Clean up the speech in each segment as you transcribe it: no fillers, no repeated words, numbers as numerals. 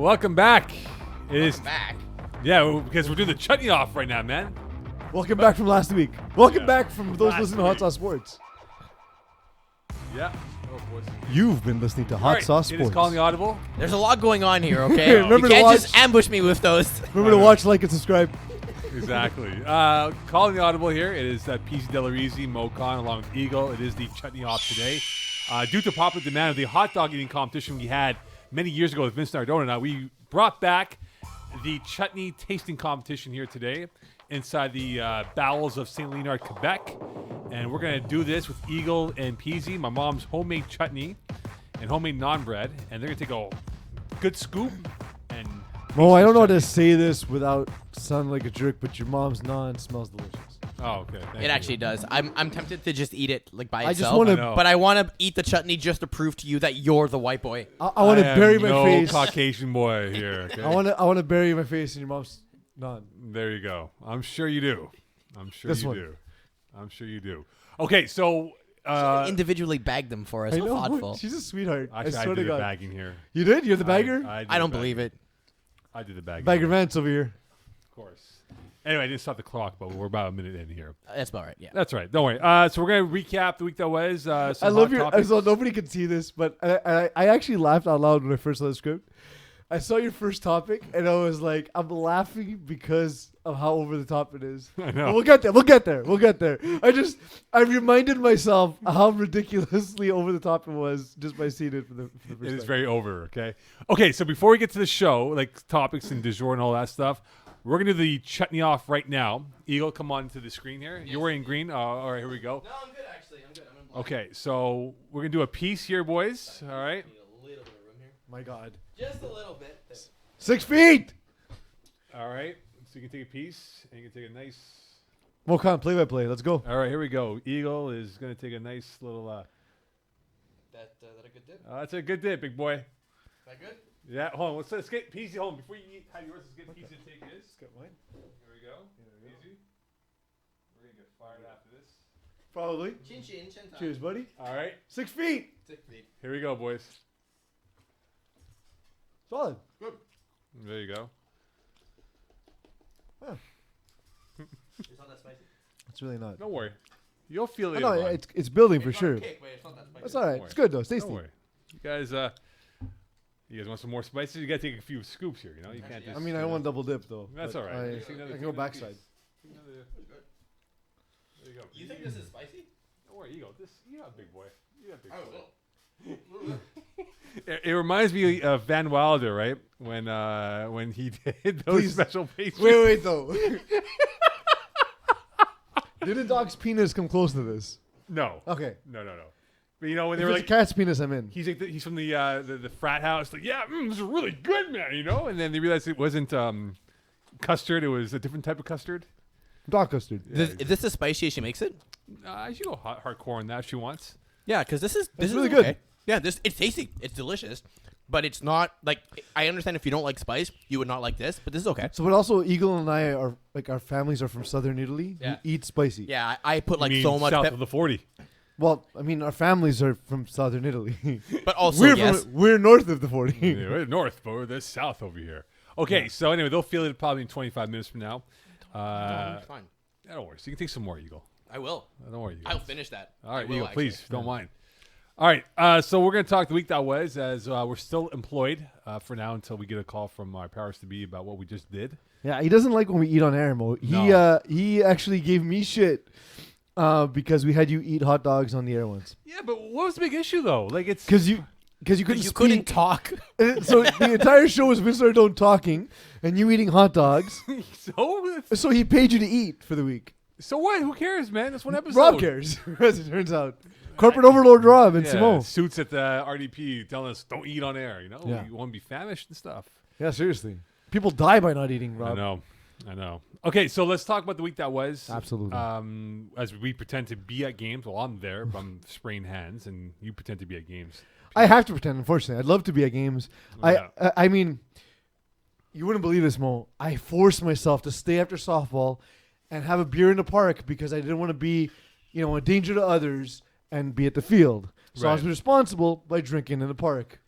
Welcome back. It is back. Yeah, because we're doing the Chutney off right now, man. Welcome back from last week. Welcome back from those listening to Hot Sauce Sports. Yeah. Oh, boys. You've been listening to Hot All right, Sauce it Sports. is calling the Audible. There's a lot going on here, okay? Remember you to can't just watch- ambush me with those. Remember to watch, like, and subscribe. Exactly. Calling the Audible here. It is Peeze, Della, Reeze, Moe Khan, along with Eagle. It is the Chutney off today. Due to popular demand of the hot dog eating competition we had many years ago with Vince Nardone, now we brought back the Chutney tasting competition here today inside the bowels of St. Leonard, Quebec. And we're going to do this with Eagle and Peeze, my mom's homemade chutney and homemade naan bread. And they're going to take a good scoop and... Mo, I don't know how to say this without sounding like a jerk, but your mom's naan smells delicious. Oh, okay. Thank It you. actually does. I'm tempted to just eat it like by I itself. just want I to. know. But I want to eat the chutney just to prove to you that you're the white boy. I want to am bury my no face. Caucasian boy here. Okay? I want to bury my face in your mom's naan. There you go. I'm sure you do. I'm sure This you one. do. I'm sure you do. Okay, so Individually bag them for us. I How know. thoughtful. She's a sweetheart. actually, I I swear did to the God. bagging here. You did? You're the bagger? did I don't the believe bagging. it. I did the bagging. Bagger Vance over here. Of course. Anyway, I didn't stop the clock, but we're about a minute in here. That's about right. Yeah. That's right. Don't worry. So we're gonna recap the week that was. I Some love hot your. topics. So nobody can see this, but I actually laughed out loud when I first saw the script. I saw your first topic, and I was like, I'm laughing because of how over the top it is. I know. But we'll get there. We'll get there. We'll get there. I reminded myself how ridiculously over the top it was just by seeing it for the first It is time. very over. Okay. Okay. So before we get to the show, like topics and du jour and all that stuff, we're gonna do the chutney off right now. Eagle, come on to the screen here. You're wearing green. All right, here we go. No, I'm good actually. I'm good. I'm in black. Okay, so we're gonna do a piece here, boys. All right. Need a little bit of room here. My God. Just a little bit. 6 feet. All right. So you can take a piece and you can take a nice. Moe Khan, play by play. Let's go. All right, here we go. Eagle is gonna take a nice little. That a good dip. That's a good dip, big boy. That good? Yeah. Hold on. Let's get Peeze home before you eat. Have yours. Let's get Peeze to take his. Got mine. Here we go. Easy. We're gonna get fired after this. Probably. Chin chin chin. Cheers, buddy. All right. 6 feet. 6 feet. Here we go, boys. Solid. There you go. It's not that spicy. It's really not. Don't worry. You'll feel it. No, later on. it's building for It's not sure. a cake, but it's not that spicy. That's all right. Don't It's good though. It's Don't tasty. worry. You guys want some more spices? You gotta take a few scoops here. You know, you can't Actually, just. I mean, I want double dip though. That's but all right. I, Take another- I take can go another backside. piece. Take another- There you go. You think this is spicy? Don't worry, you go. You got a big boy. You got a big I boy. will. It reminds me of Van Wilder, right? When he did those Please. special pastries. Wait though. Did a dog's penis come close to this? No. Okay. No. But you know when If they were it's like, a cat's penis, I'm in. he's from the frat house. Like, yeah, this is really good, man. You know, and then they realized it wasn't custard. It was a different type of custard. Dog custard. Is this the spiciest she makes it? She go hardcore on that if she wants. Yeah, because this is really good. okay. Yeah, it's tasty. It's delicious, but it's not like I understand if you don't like spice, you would not like this. But this is okay. So, but also, Eagle and I are like our families are from southern Italy. Yeah. We eat spicy. Yeah, I put like You mean so much, south of the 40. Well, I mean, our families are from southern Italy. but also we're yes. we're north of the 40. Yeah, we're north, but we're this south over here. Okay, so anyway, they'll feel it probably in 25 minutes from now. No, it's fine. Don't worry. So you can take some more, Eagle. I will. Don't worry, Eagle. I'll finish that. All right, I will, Eagle, actually. please don't mind. All right, so we're going to talk the week that was, as we're still employed for now until we get a call from our powers to be about what we just did. Yeah, he doesn't like when we eat on air, Mo. No. He actually gave me shit because we had you eat hot dogs on the air once. Yeah, but what was the big issue though? Like it's Because you couldn't You couldn't speak. talk. So the entire show was Vince Nardone talking and you eating hot dogs. So he paid you to eat for the week. so what? Who cares, man? That's one episode. Rob cares, as it turns out. Corporate overlord Rob and Yeah, Simone. suits at the RDP telling us don't eat on air. You know, Yeah. we want to be famished and stuff. Yeah, seriously. People die by not eating, Rob. I know. Okay, so let's talk about the week that was. Absolutely. As we pretend to be at games. Well, I'm there, but I'm spraying hands, and you pretend to be at games. I have to pretend, unfortunately. I'd love to be at games. Yeah. I mean, you wouldn't believe this, Mo. I forced myself to stay after softball and have a beer in the park because I didn't want to be, a danger to others and be at the field. So I was Right. responsible by drinking in the park.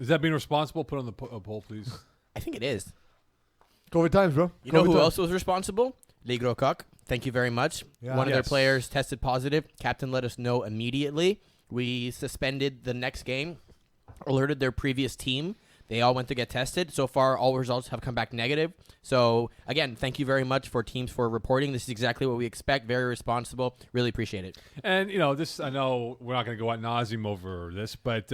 Is that being responsible? Put on the poll, please. I think it is. COVID times, bro. You know who else was responsible? Les Gros Coq. Thank you very much. Yeah. One of their Yes. players tested positive. Captain let us know immediately. We suspended the next game, alerted their previous team. They all went to get tested. So far, all results have come back negative. So, again, thank you very much for teams for reporting. This is exactly what we expect. Very responsible. Really appreciate it. And, this, I know we're not going to go ad nauseum over this, but,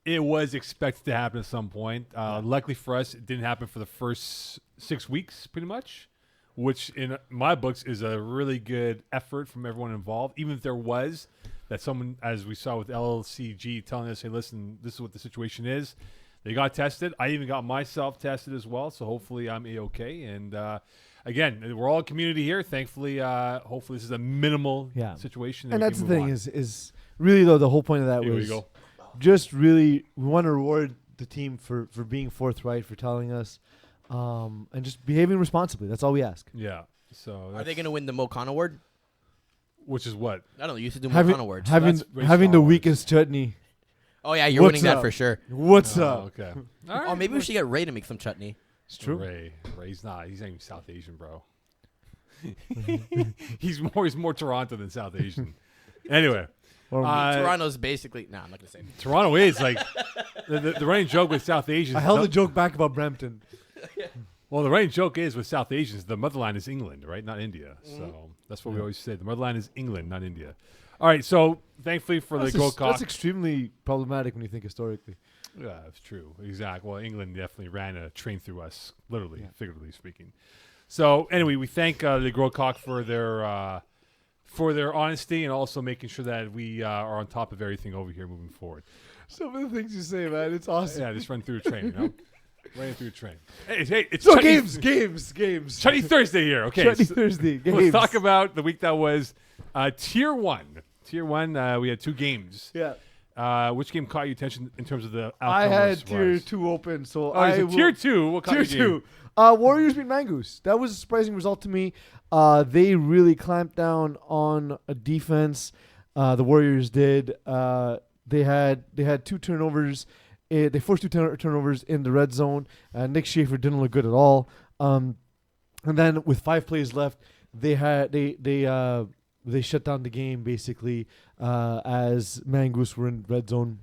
it was expected to happen at some point. Luckily for us, it didn't happen for the first 6 weeks, pretty much, which in my books is a really good effort from everyone involved. Even if there was that someone, as we saw with LCG, telling us, hey, listen, this is what the situation is. They got tested. I even got myself tested as well, so hopefully I'm A-okay. And, again, we're all a community here. Thankfully, hopefully this is a minimal situation. And that's the thing is really, though, the whole point of that Here we was go. just really we want to reward the team for being forthright, for telling us, and just behaving responsibly. That's all we ask. Yeah. So Are they going to win the Moe Khan award? which is what? I don't know. You used to do Moe Khan awards. Having That's race having the followers. weakest chutney. Oh, yeah. You're What's winning that up? for sure. What's Oh, up? okay. Oh, maybe we should get Ray to make some chutney. It's true. Ray's not. He's not even South Asian, bro. he's more Toronto than South Asian. Anyway, Or- Toronto's basically... Nah, I'm not going to say it. Toronto is like the running joke with South Asians. I held the joke back about Brampton. Well, the running joke is with South Asians, the motherland is England, right? Not India. So that's what we always say. The motherland is England, not India. All right. So thankfully for the Gold Cock. That's extremely problematic when you think historically. Yeah, it's true. Exactly. Well, England definitely ran a train through us, literally, figuratively speaking. So anyway, we thank the Grow Cock for their honesty and also making sure that we are on top of everything over here moving forward. Some of the things you say, man, it's awesome. Yeah, just run through a train, Running through a train. Hey, it's So Chutney- games. Chutney Thursday here. Okay, Chutney so Thursday. Games. let's talk about the week that was Tier 1. Tier 1, we had 2 games. Yeah. Which game caught your attention in terms of the outcome? I or had surprise? tier 2 open, so Oh, is it Tier 2? What caught Tier your game? 2. Warriors beat Mangoose. That was a surprising result to me. They really clamped down on a defense. The Warriors did. They had 2 turnovers. They forced 2 turnovers in the red zone. Nick Schaefer didn't look good at all. And then with 5 plays left, they shut down the game basically as Mangoose were in red zone.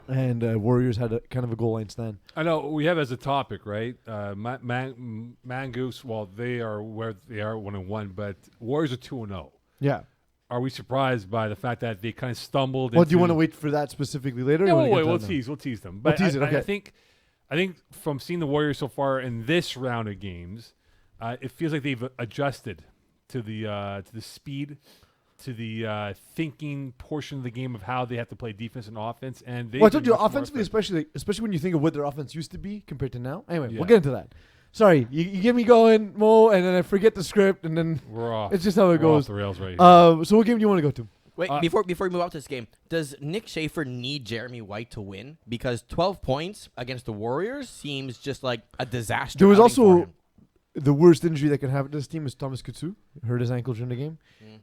And Warriors had a kind of a goal line stand. I know we have as a topic, right? Mangoose, well, they are where they are 1-1, but Warriors are 2-0. Yeah. Are we surprised by the fact that they kind of stumbled? Well, do you want to into- wait for that specifically later? Yeah, or you wanna wait, get we'll to that tease. We'll tease them. We'll But tease it, okay. I think from seeing the Warriors so far in this round of games, it feels like they've adjusted to the speed, to the thinking portion of the game of how they have to play defense and offense. And they Well, I told you, offensively, especially when you think of what their offense used to be compared to now. Anyway, Yeah. we'll get into that. Sorry, you get me going, Mo, and then I forget the script, and then we're off. it's just how it We're off goes. the rails right here. So what game do you want to go to? Wait, before we move out to this game, does Nick Schaefer need Jeremy White to win? Because 12 points against the Warriors seems just like a disaster. There was outing for also him. the worst injury that can happen to this team is Thomas Kutsu. Hurt his ankle during the game.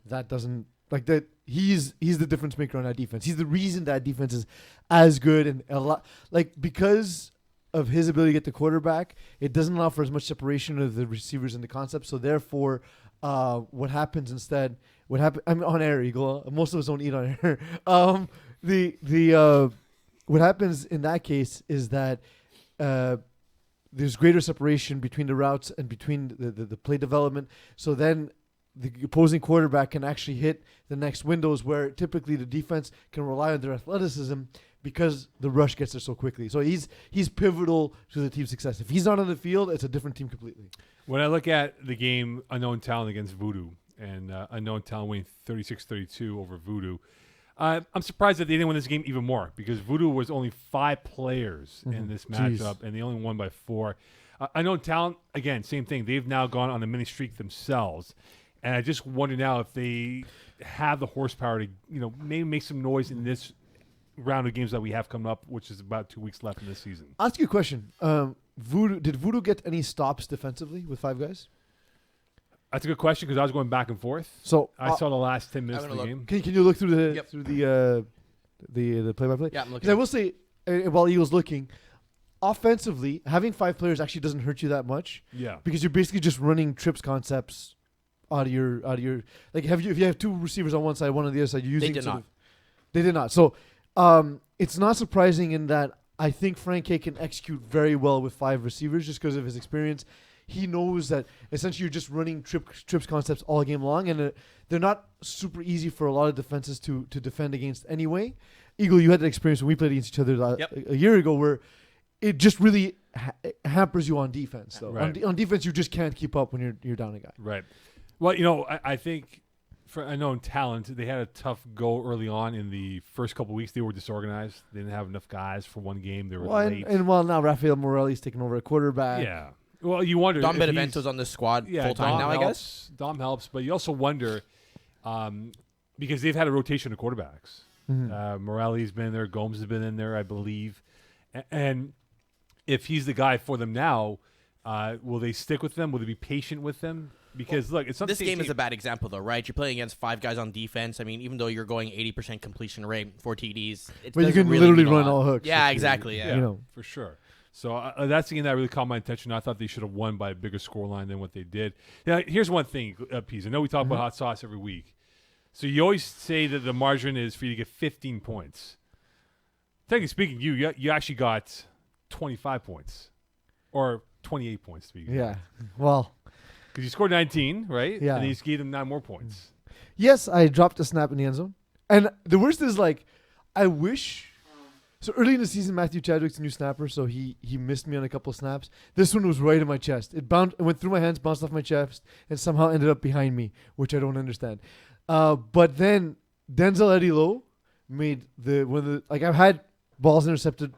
That doesn't like that. He's the difference maker on that defense. He's the reason that defense is as good and a lot like because of his ability to get the quarterback. It doesn't allow for as much separation of the receivers and the concept. So therefore, what happens instead? I'm on air, Eagle. Most of us don't eat on air. What happens in that case is that there's greater separation between the routes and between the play development. So then the opposing quarterback can actually hit the next windows where typically the defense can rely on their athleticism because the rush gets there so quickly. So he's pivotal to the team's success. If he's not on the field, it's a different team completely. When I look at the game, Unknown Talent against Voodoo, and Unknown Talent winning 36-32 over Voodoo, I'm surprised that they didn't win this game even more because Voodoo was only 5 players in this matchup, and they only won by 4. Unknown Talent, again, same thing. They've now gone on a mini streak themselves, and I just wonder now if they have the horsepower to, maybe make some noise in this round of games that we have coming up, which is about 2 weeks left in this season. I'll ask you a question. Did Voodoo get any stops defensively with 5 guys? That's a good question because I was going back and forth. So I saw the last 10 minutes I'm of the gonna game. Can you look through the Yep. through the play-by-play? Yeah, I'm looking. Because I will say while Eagles looking, offensively, having 5 players actually doesn't hurt you that much Yeah. because you're basically just running trips concepts out of your like if you have 2 receivers on one side, one on the other side, you're using They did not. They did not. So it's not surprising in that I think Frank K can execute very well with 5 receivers just because of his experience. He knows that essentially you're just running trips concepts all game long, and they're not super easy for a lot of defenses to defend against anyway. Eagle, you had that experience when we played against each other a year ago where it just really hampers you on defense. Though Right. on defense, you just can't keep up when you're down a guy. Right. Well, I think I know in talent, they had a tough go early on in the first couple weeks. They were disorganized. They didn't have enough guys for one game. They were late. And now Rafael Morelli's taking over at quarterback. Yeah. Well, you wonder. Dom if Benevento's on the squad yeah, full time Dom now, helps, I guess. Dom helps, but you also wonder because they've had a rotation of quarterbacks. Morelli's been there. Gomes has been in there, I believe. And if he's the guy for them now, will they stick with them? Will they be patient with them? Because, look, it's not This the same game is team. a bad example, though, right? You're playing against 5 guys on defense. I mean, even though you're going 80% completion rate, 4 TDs, it But you doesn't can really literally mean a run lot. all hooks. Yeah, if you- exactly. Yeah. Yeah, You know. for sure. So that's the game that really caught my attention. I thought they should have won by a bigger scoreline than what they did. Now, here's one thing, Peeze. I know we talk about hot sauce every week. So you always say that the margin is for you to get 15 points. Technically speaking, you actually got 25 points. Or 28 points, to be exact. Yeah. Well, Because you scored 19, right? Yeah. And then you just gave them 9 more points. yes, I dropped a snap in the end zone. And the worst is, like, I wish... So early in the season, Matthew Chadwick's a new snapper, so he missed me on a couple of snaps. This one was right in my chest. It went through my hands, bounced off my chest, and somehow ended up behind me, which I don't understand. But then Denzel Eddie-Lowe made I've had balls intercepted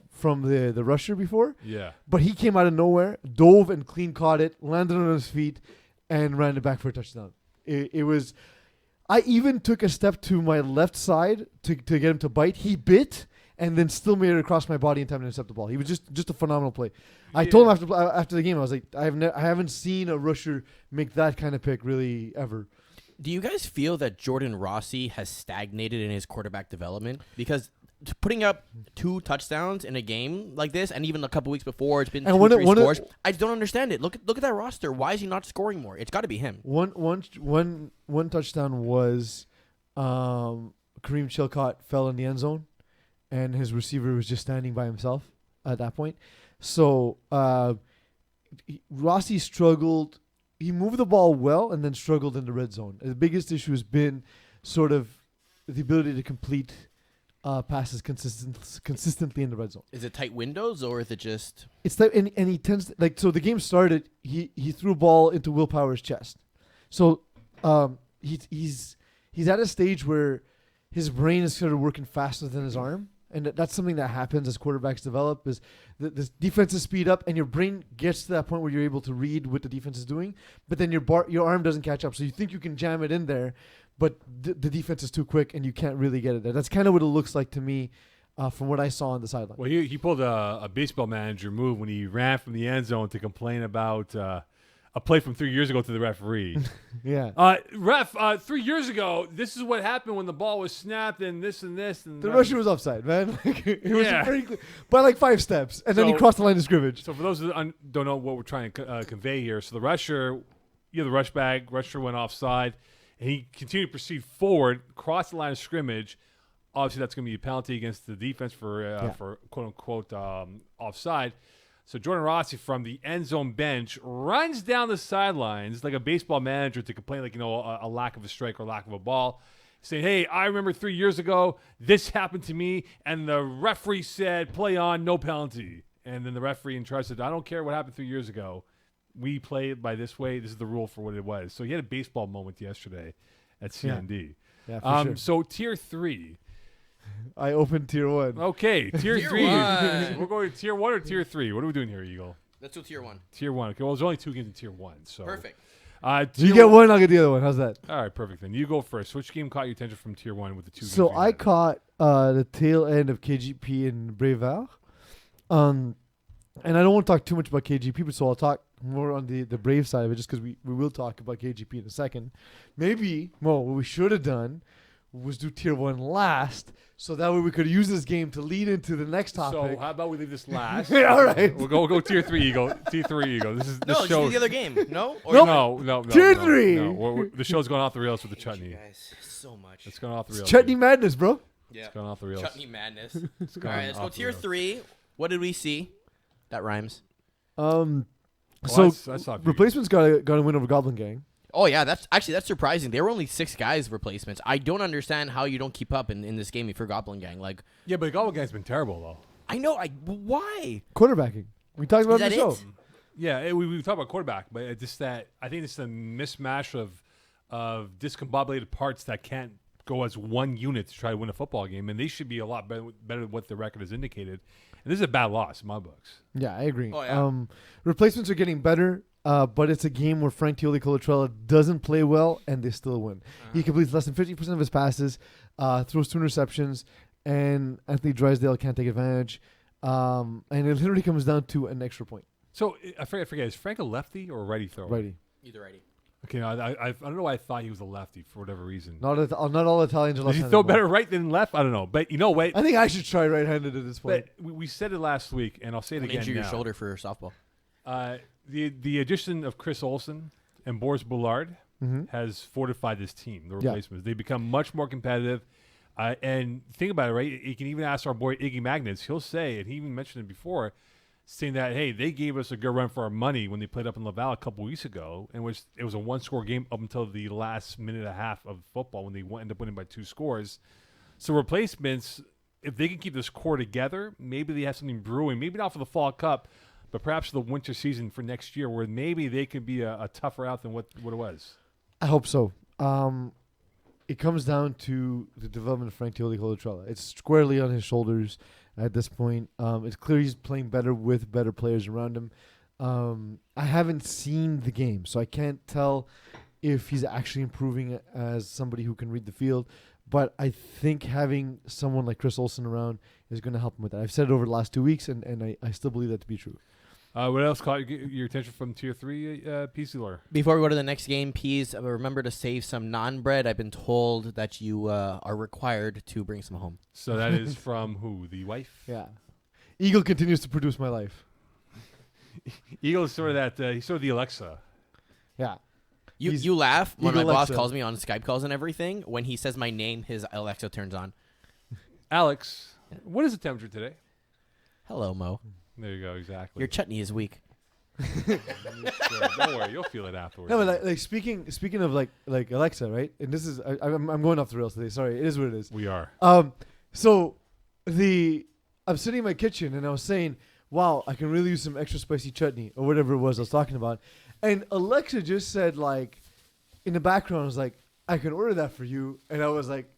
from the rusher before, Yeah. but he came out of nowhere, dove and clean caught it, landed on his feet, and ran it back for a touchdown. It was... I even took a step to my left side to get him to bite. He bit and then still made it across my body in time to intercept the ball. He was just a phenomenal play. I told him after the game, I was like, I haven't seen a rusher make that kind of pick really ever. Do you guys feel that Jordan Rossi has stagnated in his quarterback development? Because putting up 2 touchdowns in a game like this, and even a couple weeks before, it's been And 2-3 one scores. I just don't understand it. Look at that roster. Why is he not scoring more? It's got to be him. One touchdown was Kareem Chilcott fell in the end zone, and his receiver was just standing by himself at that point. So Rossi struggled. He moved the ball well and then struggled in the red zone. The biggest issue has been sort of the ability to complete passes consistently in the red zone. Is it tight windows or is it just... It's that, and he tends to, so the game started. He threw a ball into Will Power's chest. So he's at a stage where his brain is sort of working faster than his arm, and that's something that happens as quarterbacks develop. Is the defenses speed up, and your brain gets to that point where you're able to read what the defense is doing, but then your arm doesn't catch up. So you think you can jam it in there, but the defense is too quick, and you can't really get it there. That's kind of what it looks like to me. From what I saw on the sideline. Well, he pulled a baseball manager move when he ran from the end zone to complain about a play from 3 years ago to the referee. Yeah. Ref, 3 years ago, this is what happened when the ball was snapped and this and this. And The rusher was offside, man. It was Yeah. very clear. By like 5 steps. And then he So- crossed the line of scrimmage. So for those that don't know what we're trying to convey here, so the rusher, the rush bag, rusher went offside, and he continued to proceed forward, crossed the line of scrimmage. Obviously, that's going to be a penalty against the defense for quote-unquote offside. So Jordan Rossi from the end zone bench runs down the sidelines like a baseball manager to complain, like, a lack of a strike or lack of a ball, saying, hey, I remember 3 years ago, this happened to me, and the referee said, play on, no penalty. And then the referee in charge said, I don't care what happened 3 years ago. We play it by this way. This is the rule for what it was. So he had a baseball moment yesterday at CND. Yeah, for sure. So tier 3. I opened tier 1. Okay, tier Tier 3. one. We're going to tier 1 or tier 3? What are we doing here, Eagle? Let's do tier 1. Tier 1. Okay, well, there's only 2 games in tier 1. So Perfect. You get one, I'll get the other one. How's that? All right, perfect. Then you go first. Which game caught your attention from tier 1 with the 2 games? So we I had? caught the tail end of KGP and Brevard. And I don't want to talk too much about KGP, but so I'll talk more on the Brave side of it just because we will talk about KGP in a second. Maybe, Mo, what we should have done was do tier 1 last, so that way we could use this game to lead into the next topic. So how about we leave this last? Yeah, all right. We'll go tier 3 Eagle. Tier 3 Eagle. This No, show. just the other game. No? Or No. Tier 3. No. The show's going off the rails with the You chutney. guys so much. It's going off the It's rails. chutney dude. madness, bro. Yeah. It's going off the rails. Chutney madness. It's All going right, let's go off the tier rails. 3. What did we see? That rhymes. So that's not replacements got a win over Goblin Gang. Oh yeah, that's surprising. There were only 6 guys replacements. I don't understand how you don't keep up in this game if you're Goblin Gang. Like, Yeah, but Goblin Gang's been terrible though. I know. Why? Quarterbacking. We talked about Is it in that the show. it? Yeah, we talk about quarterback, but it's just that I think it's a mismatch of discombobulated parts that can't go as one unit to try to win a football game, and they should be a lot better than what the record has indicated. And this is a bad loss in my books. Yeah, I agree. Oh, yeah. Replacements are getting better, but it's a game where Frank Tioli-Colatrella doesn't play well, and they still win. He completes less than 50% of his passes, throws 2 interceptions, and Anthony Drysdale can't take advantage. And it literally comes down to an extra point. So I forget, is Frank a lefty or a righty thrower? Righty. Either righty. Okay, no, I don't know why I thought he was a lefty for whatever reason. Not all Italians are Does he left-handed. throw bro. better right than left? I don't know, but you know what? I think I should try right-handed at this point. But we said it last week, and I'll say it again Injure now. your shoulder for softball. The addition of Chris Olsen and Boris Boulard Mhm. has fortified this team. The Yeah. replacements they become much more competitive. And think about it, right? You can even ask our boy Iggy Magnus. He'll say, and he even mentioned it before, saying that hey, they gave us a good run for our money when they played up in Laval a couple weeks ago, in which it was a 1-score game up until the last minute and a half of football when they ended up winning by 2 scores. So replacements, if they can keep this core together, maybe they have something brewing. Maybe not for the Fall Cup, but perhaps for the winter season for next year, where maybe they could be a tougher out than what it was. I hope so. It comes down to the development of Frank Tioli-Colatrella. It's squarely on his shoulders at this point. It's clear he's playing better with better players around him. I haven't seen the game, so I can't tell if he's actually improving as somebody who can read the field. But I think having someone like Chris Olsen around is going to help him with that. I've said it over the last 2 weeks, and I still believe that to be true. What else caught your attention from Tier 3, PC Lore? Before we go to the next game, Peeze, remember to save some naan bread. I've been told that you are required to bring some home. So that is from who? The wife? Yeah. Eagle continues to produce my life. Eagle is sort of that. He's sort of the Alexa. Yeah. You laugh when my Eagle boss Alexa. calls me on Skype calls and everything. When he says my name, his Alexa turns on. Alex, what is the temperature today? Hello, Mo. There you go. Exactly. Your chutney is weak. Sure, don't worry, you'll feel it afterwards. No, but like speaking of like Alexa, right? And this is I'm going off the rails today. Sorry, it is what it is. We are. So I'm sitting in my kitchen and I was saying, wow, I can really use some extra spicy chutney or whatever it was I was talking about. And Alexa just said, like, in the background, I was like, I can order that for you. And I was like,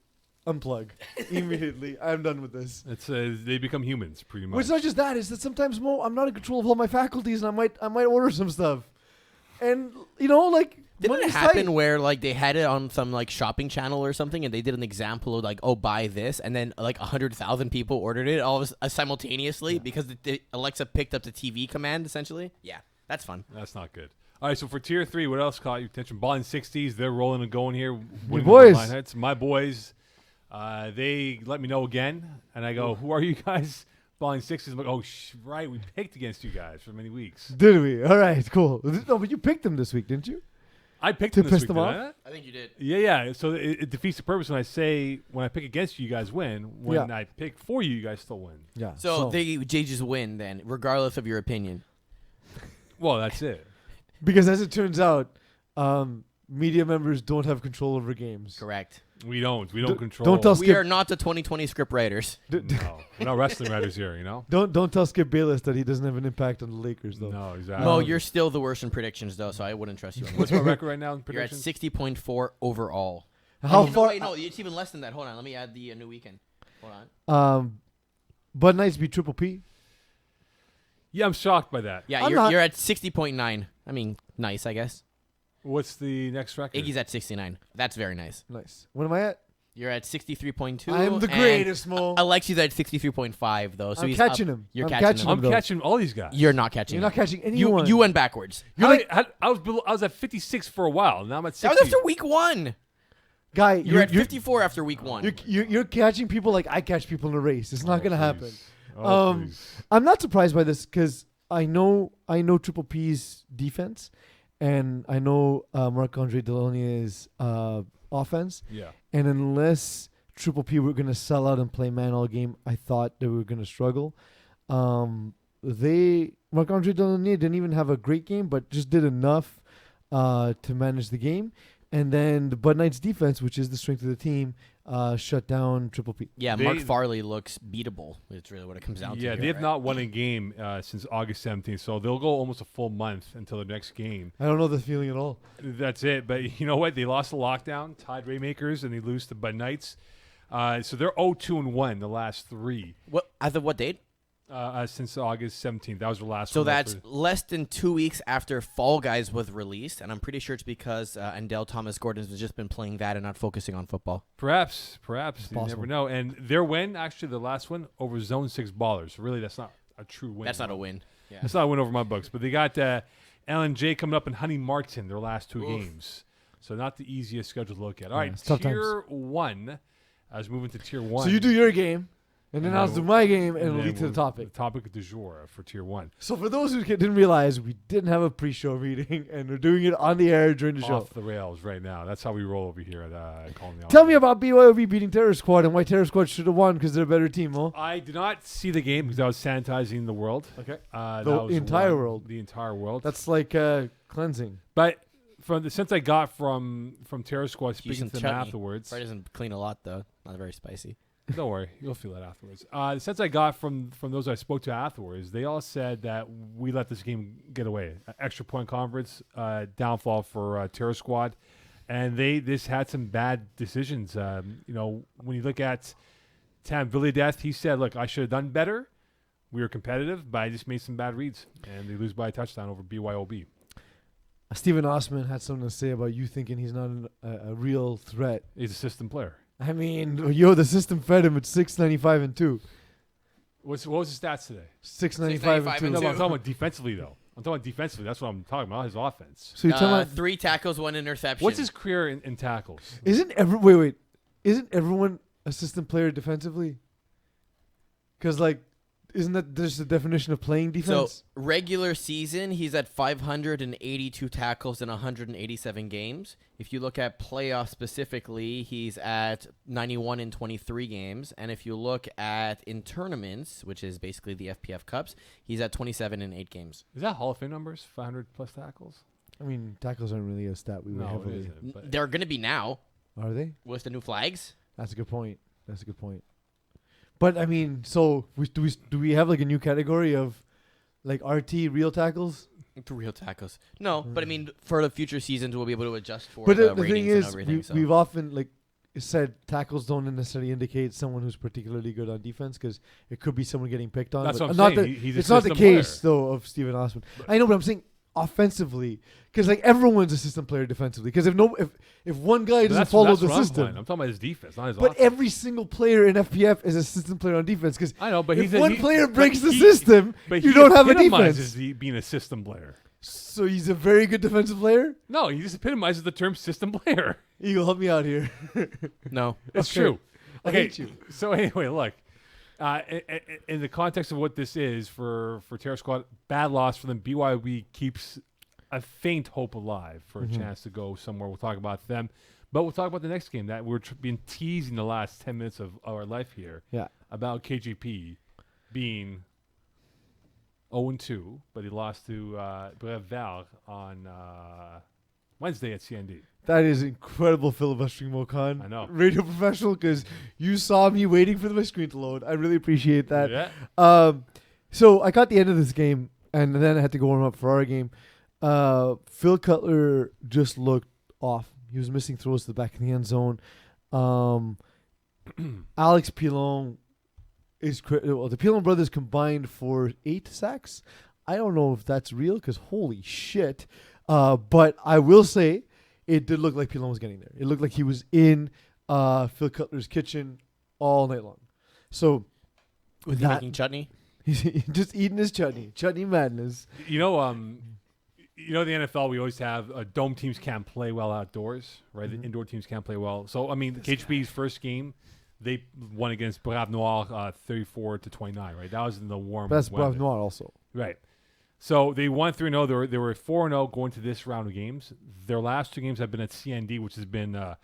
unplug immediately. I'm done with this. It's they become humans pretty much. Well, it's not just that. It's that sometimes, Mo, I'm not in control of all my faculties, and I might order some stuff. And, like, Didn't it money's happen tight. where like they had it on some like shopping channel or something, and they did an example of like, oh, buy this, and then like 100,000 people ordered it all simultaneously because the Alexa picked up the TV command essentially? Yeah, that's fun. That's not good. All right, so for Tier 3, what else caught your attention? Ball in 60s, they're rolling and going here. winning boys. the Lionheads. My boys. They let me know again, and I go, who are you guys? Ball in 60s. I'm like, oh, right, we picked against you guys for many weeks. Did we? All right, cool. No, but you picked them this week, didn't you? I picked To them this piss week, them did off? I not? I think you did. Yeah. So it defeats the purpose when I pick against you, you guys win. When Yeah. I pick for you, you guys still win. Yeah. So they just win then, regardless of your opinion. Well, that's it. because as it turns out, media members don't have control over games. Correct. We don't control. don't tell We Skip- are not the 2020 script writers. No, we're not wrestling writers here, you know. Don't tell Skip Bayless that he doesn't have an impact on the Lakers, though. No, exactly. Mo, you're still the worst in predictions though, so I wouldn't trust you anymore. What's my record right now in You're at predictions? 60.4 overall. How Oh, far? No, wait, no, it's even less than that. Hold on, let me add the new weekend. Hold on. Bud Knights beat Triple P. Yeah, I'm shocked by that. Yeah, I'm you're not- at 60.9. I mean, nice, I guess. What's the next record? Iggy's at 69. That's very nice. Nice. What am I at? You're at 63.2. I'm the and greatest, Mo. Alexi's at 63.5 though, so I'm he's catching up. him. You're I'm catching catching him. I'm though. catching all these guys. You're not catching You're him. not catching anyone. You went backwards. I was at 56 for a while. Now I'm at 60. That was after week 1. Guy, You're at 54 after week 1. you're catching people like I catch people in a race. It's not gonna happen. Oh, please. I'm not surprised by this because I know Triple P's defense, and I know Marc-Andre Delonier's offense. Yeah. And unless Triple P were gonna sell out and play man all game, I thought they were gonna struggle. Marc-Andre Delonier didn't even have a great game, but just did enough to manage the game. And then the Bud Knights defense, which is the strength of the team, shut down Triple P. Yeah, Mark Farley looks beatable. It's really what it comes down to. Yeah, here, they have right? not won a game since August 17th, so they'll go almost a full month until the next game. I don't know the feeling at all. That's it. But you know what? They lost the lockdown, tied Raymakers, and they lose to Bud Knights. So they're 0-2-1 the last 3. What as of what date? Since August 17th. That was the last So one. that's less than 2 weeks after Fall Guys was released, and I'm pretty sure it's because Andell Thomas Gordon has just been playing that and not focusing on football. Perhaps. You possible. never know. And their win, actually, the last one, over Zone 6 Ballers. Really, that's not a true win. That's not a win. Yeah. That's not a win over my books. But they got L&J coming up and Honey Martin their last 2 games. So not the easiest schedule to look at. All right, it's tough Tier 1. I was moving to Tier 1. So you do your game, and then I'll do my game, and and it'll then lead to the topic. The topic du jour for Tier 1. So for those who didn't realize, we didn't have a pre-show meeting, and we're doing it on the air during the show. Off the rails right now. That's how we roll over here at Calling the Tell me Audible. about BYOB beating Terror Squad and why Terror Squad should have won because they're a better team, Mo. I did not see the game because I was sanitizing the world. Okay. That The was entire one. world. The entire world. That's like cleansing. But from the sense I got from Terror Squad, speaking some to them chutney. afterwards. Probably doesn't clean a lot though. Not very spicy. Don't worry, you'll feel that afterwards. The sense I got from those I spoke to afterwards, they all said that we let this game get away. Extra point conference, downfall for Terror Squad, and they just had some bad decisions. When you look at Tam Villideath, he said, "Look, I should have done better. We were competitive, but I just made some bad reads, and they lose by a touchdown over BYOB." Steven Osman had something to say about you thinking he's not a real threat. He's a system player. I mean, the system fed him at 695 and 2. What was his stats today? 695 and 2. No, but I'm talking about defensively, though. I'm talking about defensively. That's what I'm talking about, his offense. So you're talking about 3 tackles, 1 interception. What's his career in tackles? Isn't everyone a system player defensively? Because isn't that just the definition of playing defense? So regular season, he's at 582 tackles in 187 games. If you look at playoffs specifically, he's at 91 in 23 games. And if you look at in tournaments, which is basically the FPF Cups, he's at 27 in 8 games. Is that Hall of Fame numbers? 500 plus tackles? I mean, tackles aren't really a stat we would No, it heavily. isn't. But They're going to be now Are they? with the new flags. That's a good point. But I mean, so do we have like a new category of like RT real tackles? The real tackles. No, but I mean, for the future seasons, we'll be able to adjust for But the the thing ratings is, and everything. So. we've often said tackles don't necessarily indicate someone who's particularly good on defense because it could be someone getting picked on. That's but what I'm not saying. He's a it's not the system case player. though of Steven Osman. I know, but I'm saying offensively because everyone's a system player defensively because if one guy doesn't follow the system. I'm talking about his defense, not his But offense. every single player in FPF is a system player on defense because I know, but if he's one player breaks the system, but you he don't have a epitomizes defense. being a system player. So he's a very good defensive player. No, he just epitomizes the term system player. Eagle, help me out here. No. It's Okay. true. I Okay, hate you. so anyway, look. In the context of what this is for Terror Squad, bad loss for them. BYOB keeps a faint hope alive for a chance to go somewhere. We'll talk about them. But we'll talk about the next game that we're been teasing the last 10 minutes of our life here. Yeah. About KJP being 0-2, but he lost to Breval on Wednesday at CND. That is incredible filibustering, Moe Khan. I know. Radio professional because you saw me waiting for my screen to load. I really appreciate that. Yeah. So I got the end of this game, and then I had to go warm up for our game. Phil Cutler just looked off. He was missing throws to the back of the end zone. Alex Pilon is the Pilon brothers combined for 8 sacks. I don't know if that's real because holy shit. But I will say it did look like Pilon was getting there. It looked like he was in Phil Cutler's kitchen all night long. So Was he making chutney? he's just eating his chutney madness. You know, You know, the NFL, we always have dome teams can't play well outdoors, right? The indoor teams can't play well. So, I mean, the KHP's first game, they won against Brave Noir 34-29, right? That was in the warm That's weather. Brave Noir also. Right. So they won 3-0. They were 4-0 going to this round of games. Their last 2 games have been at CND, which has been a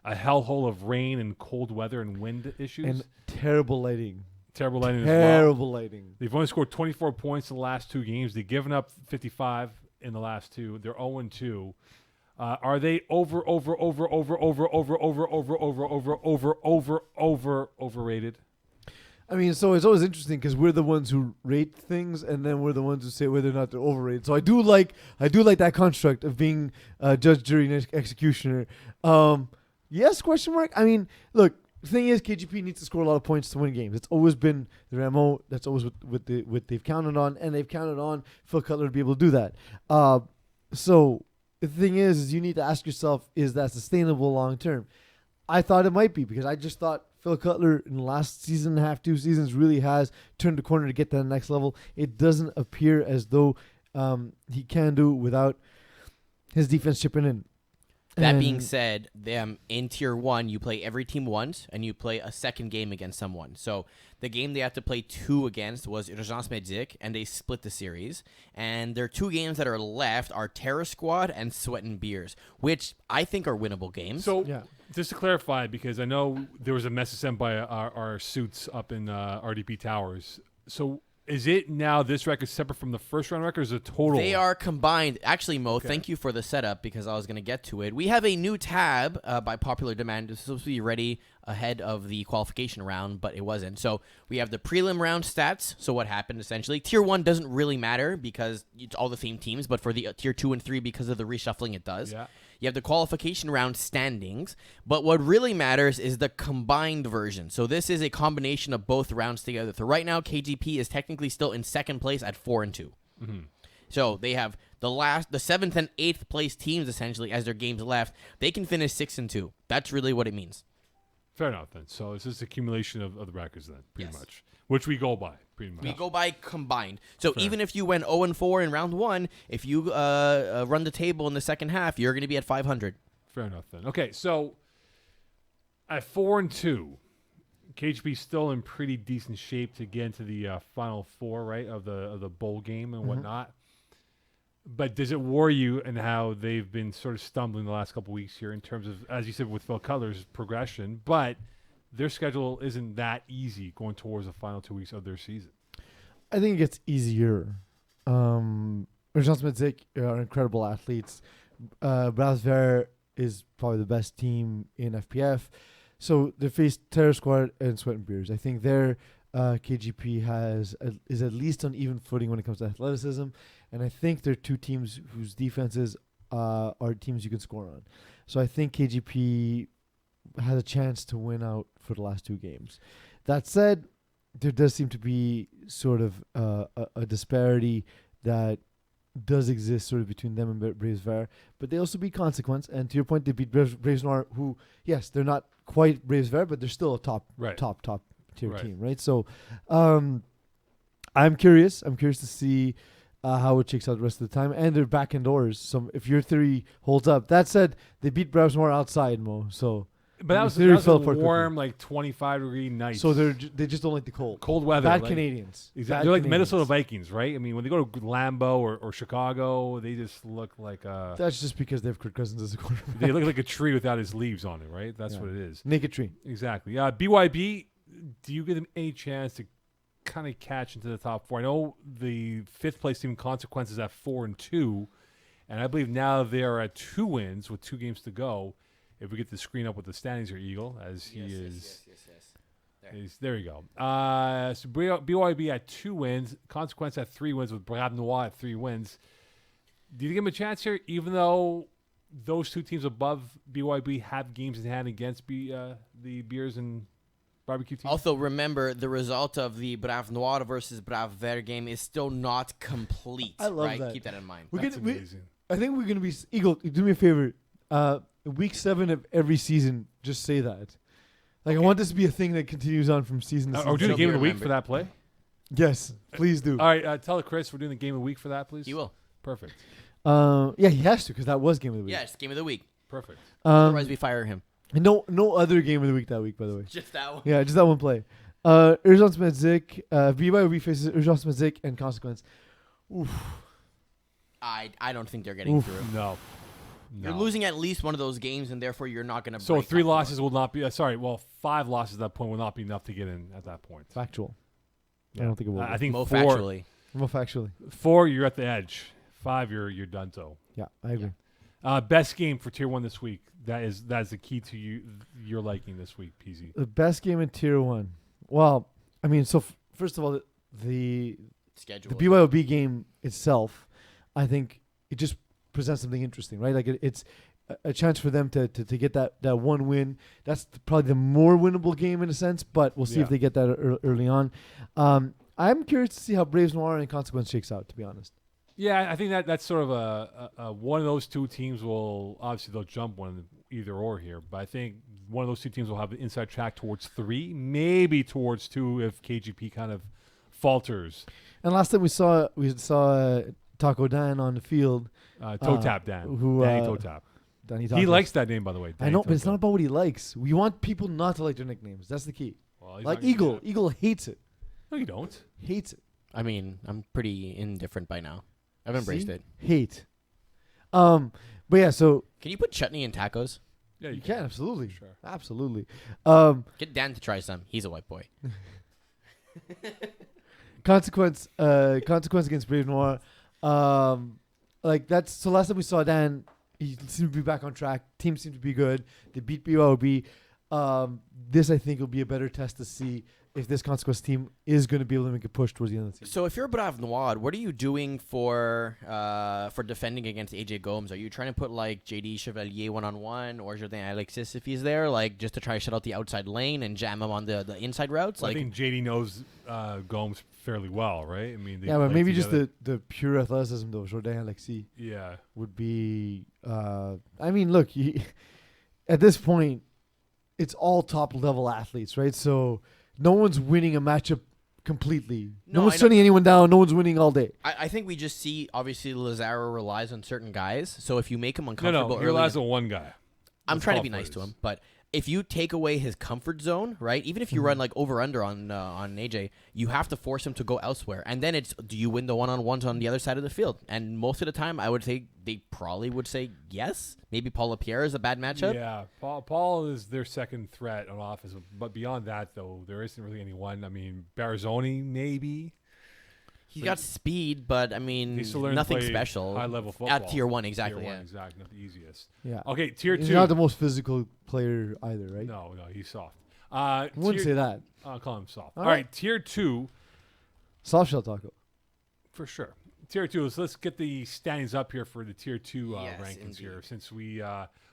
hellhole of rain and cold weather and wind issues. And terrible lighting. Terrible lighting as well. Terrible lighting. They've only scored 24 points in the last 2 games. They've given up 55 in the last 2. They're 0-2. Are they overrated? I mean, so it's always interesting because we're the ones who rate things, and then we're the ones who say whether or not they're overrated. So I do like that construct of being judge, jury, and executioner. Yes? Question mark. I mean, look. The thing is, KGP needs to score a lot of points to win games. It's always been their MO. That's always what they've counted on, and they've counted on Phil Cutler to be able to do that. So the thing is you need to ask yourself, is that sustainable long term? I thought it might be because I just thought Phil Cutler in the last season and a half, 2 seasons, really has turned the corner to get to the next level. It doesn't appear as though he can do without his defense chipping in. That being said, in Tier 1, you play every team once, and you play a second game against someone. So the game they had to play 2 against was Urgence Medic, and they split the series. And their 2 games that are left are Terror Squad and Sweat and Beers, which I think are winnable games. So just to clarify, because I know there was a message sent by our suits up in RDP Towers. So is it now this record separate from the first round record, or is it total? They are combined. Actually, Mo, thank you for the setup because I was going to get to it. We have a new tab by popular demand. It's supposed to be ready ahead of the qualification round, but it wasn't. So we have the prelim round stats. So what happened essentially? Tier 1 doesn't really matter because it's all the same teams, but for the Tier 2 and 3, because of the reshuffling, it does. Yeah. You have the qualification round standings, but what really matters is the combined version. So this is a combination of both rounds together. So right now, KGP is technically still in second place at 4-2. Mm-hmm. So they have the 7th and 8th place teams essentially as their games left. They can finish 6-2. That's really what it means. Fair enough then. So it's just accumulation of the records then, pretty Yes. much, which we go by pretty much. We go by combined. So Fair. even if you went 0-4 in round 1, if you run the table in the second half, you're going to be at 500. Fair enough then. Okay, so at 4-2, KHP still in pretty decent shape to get into the final 4, right, of the bowl game and whatnot. But does it worry you in how they've been sort of stumbling the last couple weeks here in terms of, as you said, with Phil Cutler's progression, but their schedule isn't that easy going towards the final 2 weeks of their season? I think it gets easier. Urgence Medic are incredible athletes. Brasver is probably the best team in FPF. So they face Terror Squad and Sweat and Beers. I think their KGP is at least on even footing when it comes to athleticism. And I think they're 2 teams whose defenses are teams you can score on. So I think KGP has a chance to win out for the last 2 games. That said, there does seem to be sort of a disparity that does exist sort of between them and Braves Ver, but they also beat Consequence. And to your point, they beat Braves Noir, who, yes, they're not quite Braves Ver, but they're still a top tier team, right? So I'm curious. I'm curious to see how it shakes out the rest of the time. And they're back indoors. So if your theory holds up. That said, they beat Braves Noir outside, Mo. So But that was a warm, like 25-degree night. So they just don't like the cold. Cold weather. Bad like, Canadians. Exactly. They're like the Minnesota Vikings, right? I mean, when they go to Lambeau or Chicago, they just look like a... That's just because they have Kirk Cousins as a quarterback. They look like a tree without his leaves on it, right? That's what it is. Naked tree. Exactly. BYB, do you give them any chance to kind of catch into the top 4? I know the 5th place team Consequences at 4-2, and I believe now they are at 2 wins with 2 games to go. If we get the screen up with the standings here, Eagle, as he is. Yes. There you go. So BYB at 2 wins, Consequence at 3 wins, with Brave Noir at 3 wins. Do you give him a chance here, even though those 2 teams above BYB have games in hand against the Beers and Barbecue teams? Also, remember, the result of the Brave Noir versus Brave Ver game is still not complete. I love right? that. Keep that in mind. That's amazing. I think we're going to be... Eagle, do me a favor. Week 7 of every season, just say that. Like, I want this to be a thing that continues on from season to season. Are we doing a game of the week remembered. for that play? Yes, please do. All right, tell Chris we're doing the game of the week for that, please. He will. Perfect. Yeah, he has to because that was game of the week. Yeah, it's game of the week. Perfect. Otherwise, we fire him. And no other game of the week that week, by the way. Just that one. Yeah, just that one play. Urgence Medzik, BYOB faces Urgence Medzik and Consequence. Oof. I don't think they're getting through. No. You're losing at least one of those games, and therefore you're not going to. So 3 losses will not be. 5 losses at that point will not be enough to get in at that point. Factual. Yeah. I don't think it will. I think Mo 4. factually. More factually. 4, you're at the edge. 5, you're done. So. Yeah, I agree. Best game for Tier 1 this week. That is the key to your liking this week, Peeze. The best game in Tier 1. Well, I mean, so first of all, the Schedule. The BYOB game itself, I think it just presents something interesting, right? Like it's a chance for them to get that one win. That's probably the more winnable game in a sense, but we'll see if they get that early on. I'm curious to see how Braves Noir and Consequence shakes out, to be honest. Yeah, I think that's sort of a one of those two teams will obviously they'll jump one either or here, but I think one of those two teams will have an inside track towards 3, maybe towards 2 if KGP kind of falters. And last time we saw Taco Dan on the field. Toe Tap Dan. Danny Toe Tap. He likes that name, by the way. I know, but it's not about what he likes. We want people not to like their nicknames. That's the key. Well, like Eagle. Eagle hates it. No, you don't. Hates it. I mean, I'm pretty indifferent by now. I've embraced it. Hate. But yeah, so Can you put chutney in tacos? Yeah, you can absolutely. Sure. Absolutely. Get Dan to try some. He's a white boy. Consequence against Brave Noir. Like that's so. Last time we saw Dan, he seemed to be back on track. Team seemed to be good. They beat BYOB. This I think will be a better test to see if this Consequence team is going to be able to make a push towards the end of the season. So if you're Brave Noir, what are you doing for defending against AJ Gomes? Are you trying to put like JD Chevalier 1-on-1 or Jordan Alexis if he's there, like just to try to shut out the outside lane and jam him on the inside routes? Well, I think JD knows Gomes fairly well, right? I mean, yeah, but maybe together. just the pure athleticism though. Jordan Alexis. Yeah, would be. I mean, look, at this point, it's all top level athletes, right? So. No one's winning a matchup completely. No one's shutting anyone down. No one's winning all day. I think we just see, obviously, Lazaro relies on certain guys. So if you make him uncomfortable he relies on one guy. I'm trying to be nice to him, but if you take away his comfort zone, right, even if you run like over-under on AJ, you have to force him to go elsewhere. And then it's, do you win the one-on-ones on the other side of the field? And most of the time, I would say they probably would say yes. Maybe Paul LaPierre is a bad matchup. Yeah, Paul is their second threat on offense. But beyond that, though, there isn't really anyone. I mean, Barzoni, maybe. He's got speed, but I mean, nothing special. High-level football. At Tier 1, exactly. Tier 1, exactly. Not the easiest. Yeah. Okay, Tier 2. He's not the most physical player either, right? No, he's soft. I wouldn't say that. I'll call him soft. All All right, Tier 2. Soft shell taco. For sure. Tier 2. So let's get the standings up here for the Tier 2 Yes, rankings indeed. here, since we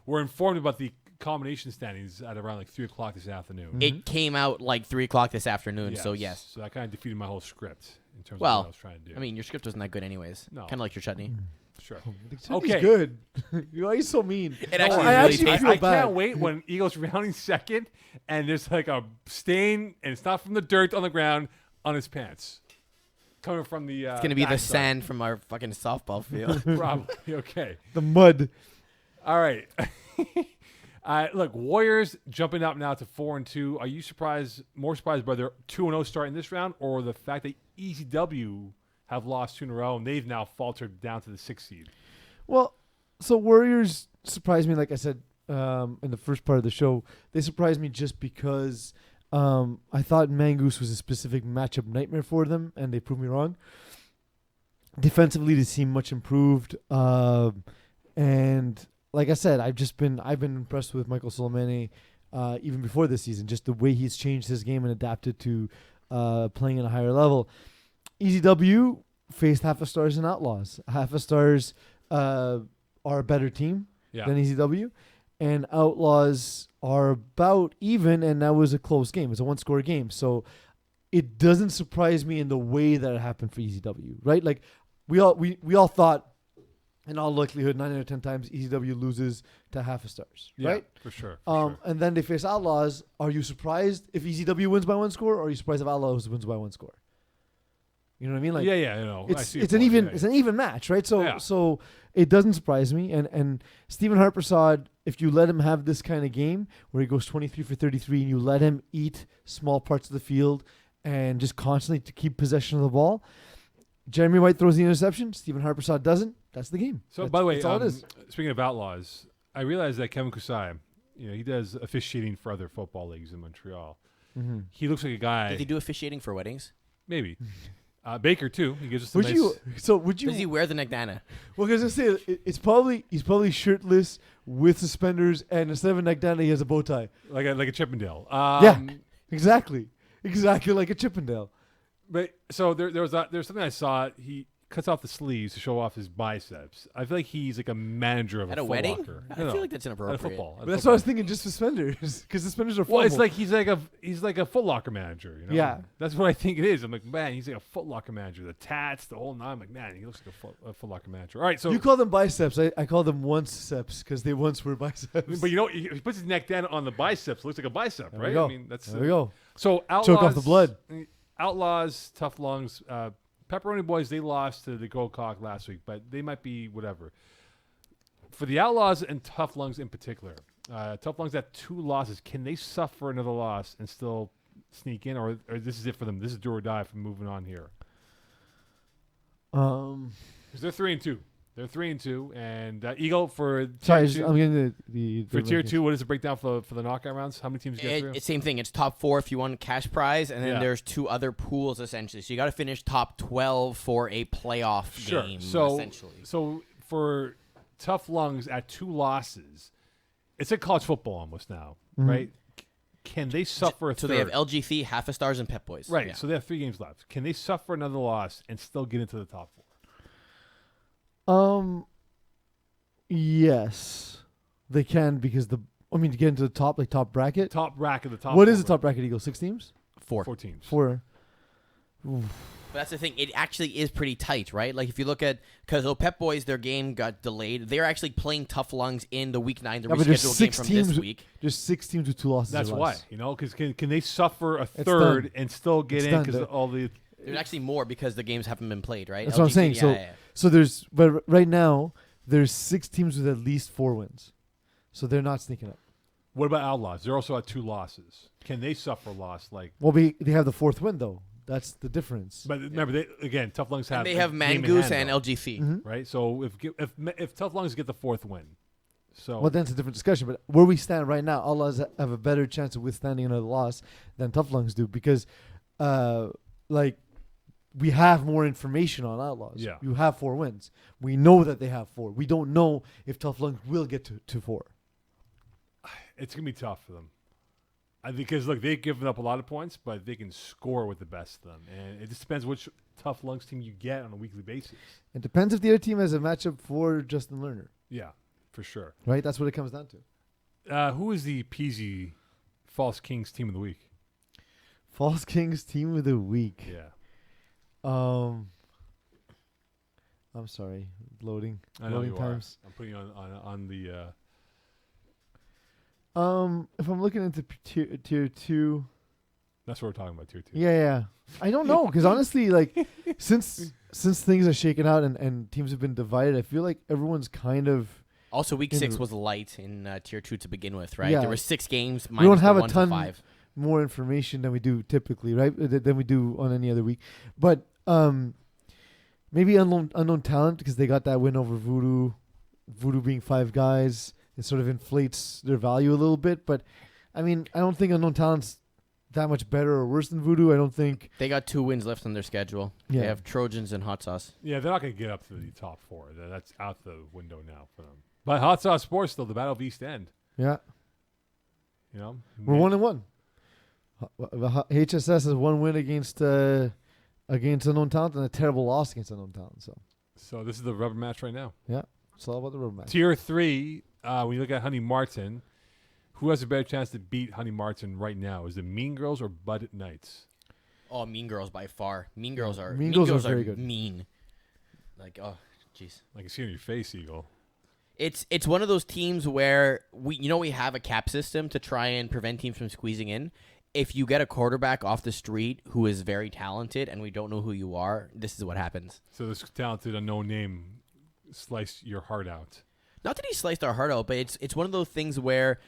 were informed about the combination standings at around like 3 o'clock this afternoon. It came out like 3 o'clock this afternoon, so yes. So that kind of defeated my whole script in terms of Well, what I was trying to do. I mean, your script wasn't that good anyways. No. Kind of like your chutney. Sure. Okay. Good. Why are you so mean? It actually I really actually tastes feel I bad. can't wait when Eagles rounding second and there's like a stain and it's not from the dirt on the ground on his pants. Coming from the It's going to be the backside. sand from our fucking softball field. Probably. Okay. The mud. All right. Look, Warriors jumping up now to 4-2. Are you more surprised by their 2-0 start in this round, or the fact that ECW have lost 2 in a row and they've now faltered down to the 6th seed? Well, so Warriors surprised me, like I said in the first part of the show. They surprised me just because I thought Mangoose was a specific matchup nightmare for them, and they proved me wrong. Defensively, they seem much improved, and like I said, I've been impressed with Michael Soleimani even before this season. Just the way he's changed his game and adapted to playing at a higher level. EZW faced Half a Stars and Outlaws. Half a Stars are a better team than EZW, and Outlaws are about even, and that was a close game. It's a 1-score game, so it doesn't surprise me in the way that it happened for EZW, right? Like we all thought, in all likelihood, 9 out of 10 times EZW loses to Half a Stars, right? For sure. And then they face Outlaws. Are you surprised if EZW wins by 1 score, or are you surprised if Outlaws wins by 1 score? You know what I mean? Like, yeah, you know, I it's see your it's an point. even Yeah, it's an even match, right? So Yeah. so it doesn't surprise me. And Stephen Harpersad, if you let him have this kind of game where he goes 23 for 33 and you let him eat small parts of the field and just constantly to keep possession of the ball, Jeremy White throws the interception. Stephen Harpersad doesn't. That's the game. So, That's, by the way, that's all it is. speaking of outlaws, I realized that Kevin Kusai, he does officiating for other football leagues in Montreal. Mm-hmm. He looks like a guy. Did he do officiating for weddings? Maybe. Baker too. He gives us some Would nice. you? Does he wear the neckdana? Well, because I say he's probably shirtless with suspenders, and instead of a neckdana, he has a bow tie. like a Chippendale. Yeah. Exactly like a Chippendale. But so there's something I saw. He cuts off the sleeves to show off his biceps. I feel like he's like a manager of At a a Foot wedding? Locker. I No, feel like that's at a inappropriate. football. But that's what I was thinking, just suspenders, because suspenders are Well, it's formal. like he's like a Foot Locker manager. You know? Yeah. That's what I think it is. I'm like, man, he's like a Foot Locker manager. The tats, the whole nine. I'm like, man, he looks like a Foot Locker manager. All right, so You call them biceps. I call them once-ceps because they once were biceps. but he puts his neck down on the biceps. Looks like a bicep, There we right? go. I mean, that's There we go. So outlaws, Choke off the blood. Outlaws, Tough Lungs, Pepperoni Boys. They lost to the Gold Cock last week, but they might be whatever. For the Outlaws and Tough Lungs in particular, Tough Lungs had 2 losses. Can they suffer another loss and still sneak in, or this is it for them? This is do or die from moving on here. Because they're 3-2. They're 3-2, and Eagle for Sorry, tier 2, I'm getting the for tier rankings. 2. What is the breakdown for the knockout rounds? How many teams get through? It's same thing. It's top 4 if you want cash prize, and then Yeah. there's 2 other pools essentially. So you got to finish top 12 for a playoff game. Essentially, So for Tough Lungs at 2 losses, it's like college football almost now, Mhm. right? Can they suffer a so third? they have LGC, Half a Stars, and Pep Boys. Right, Yeah. so they have 3 games left. Can they suffer another loss and still get into the top 4? Yes, they can because to get into the top bracket. Top bracket, the top. What 4 is the top bracket? Eagle 6 teams. 4. 4 teams. 4. But that's the thing. It actually is pretty tight, right? Like if you look at because Pep Boys, their game got delayed. They're actually playing Tough Lungs in the week 9, the Yeah, but there's rescheduled game 6 from teams. this week. There's 6 teams with 2 losses. That's or why, less. because can they suffer a It's third done. and still get It's in done. because all the. There's actually more because the games haven't been played, right? That's what I'm saying. LGC, So there's but right now there's 6 teams with at least 4 wins, so they're not sneaking up. What about Outlaws? They're also at 2 losses. Can they suffer a loss? Like, Well, they have the 4th win though. That's the difference. but remember, Tough Lungs have. And they a have game in Mangoose hand, and though, LGC. Mhm. right? So if Tough Lungs get the 4th win, so Well, then it's a different discussion. But where we stand right now, Outlaws have a better chance of withstanding another loss than Tough Lungs do because, we have more information on Outlaws. Yeah. You have 4 wins. We know that they have 4. We don't know if Tough Lungs will get to 4. it's gonna be tough for them. Because look, they've given up a lot of points, but they can score with the best of them, and it just depends which Tough Lungs team you get on a weekly basis. It depends if the other team has a matchup for Justin Lerner. Yeah, for sure. Right? That's what it comes down to. Who is the Peeze False Kings team of the week? False Kings team of the week. Yeah, I'm sorry. Loading. I know Loading you times. are. I'm putting you on the. If I'm looking into tier 2, That's what we're talking about, tier 2. yeah. I don't know because honestly, since things are shaken out and teams have been divided, I feel like everyone's kind of. Also, week In 6 the- was light in tier 2 to begin with, right? Yeah. There were 6 games. We don't minus the have a 1 to ton 5. more information than we do typically, right? Than we do on any other week. But maybe unknown talent because they got that win over Voodoo. Voodoo being 5 guys, it sort of inflates their value a little bit. But I don't think unknown talent's that much better or worse than Voodoo. I don't think. They got 2 wins left on their schedule. Yeah. They have Trojans and Hot Sauce. Yeah, they're not going to get up to the top 4. That's out the window now for them. But Hot Sauce Sports still the Battle of East End. Yeah, You know, we're 1-1. HSS has 1 win against unknown talent and a terrible loss against unknown talent. So this is the rubber match right now. It's all about the road match. Tier 3, when you look at Honey Martin, who has a better chance to beat Honey Martin right now? Is it Mean Girls or Bud Knights? Oh, Mean Girls by far. Mean Girls are Mean Girls are very good. Mean. Like, oh, jeez. I can see it on your face, Eagle. It's one of those teams where we have a cap system to try and prevent teams from squeezing in. if you get a quarterback off the street who is very talented and we don't know who you are, this is what happens. So this talented unknown name sliced your heart out. Not that he sliced our heart out, but it's one of those things where,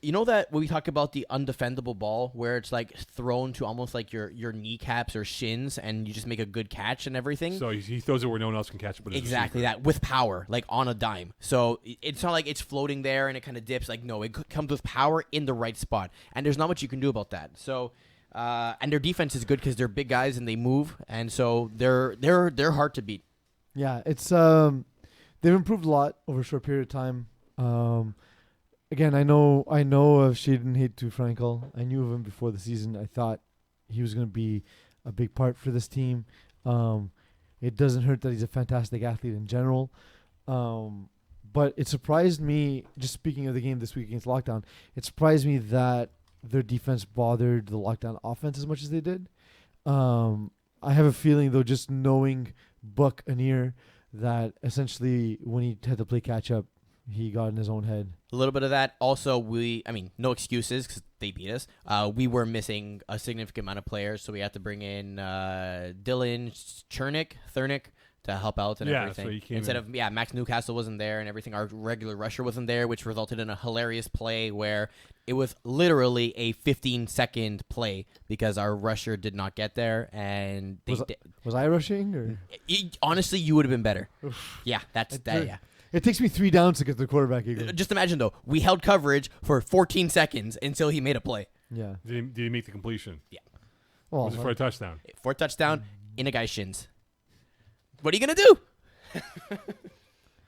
you know that when we talk about the undefendable ball, where it's like thrown to almost like your kneecaps or shins, and you just make a good catch and everything. So he throws it where no one else can catch it. But Exactly that, with power, like on a dime. So it's not like it's floating there and it kind of dips. Like, no, it comes with power in the right spot, and there's not much you can do about that. So, and their defense is good because they're big guys and they move, and so they're hard to beat. Yeah, it's they've improved a lot over a short period of time. Again, I know of Shaden Heitu Frankel. I knew of him before the season. I thought he was going to be a big part for this team. It doesn't hurt that he's a fantastic athlete in general. But it surprised me, just speaking of the game this week against Lockdown, it surprised me that their defense bothered the Lockdown offense as much as they did. I have a feeling, though, just knowing Buccaneer, that essentially when he had to play catch-up, he got in his own head. A little bit of that. Also, no excuses because they beat us. We were missing a significant amount of players, so we had to bring in Dylan Thurnick to help out and everything. So he came Instead in. of Max Newcastle wasn't there and everything. Our regular rusher wasn't there, which resulted in a hilarious play where it was literally a 15-second play because our rusher did not get there, and Was I rushing? Or? Honestly, you would have been better. Yeah, that's that. Yeah. It takes me 3 downs to get the quarterback. Eagle. Just imagine, though, we held coverage for 14 seconds until he made a play. Yeah. Did he make the completion? Yeah. Was it for a touchdown? For a touchdown in a guy's shins. What are you going to do?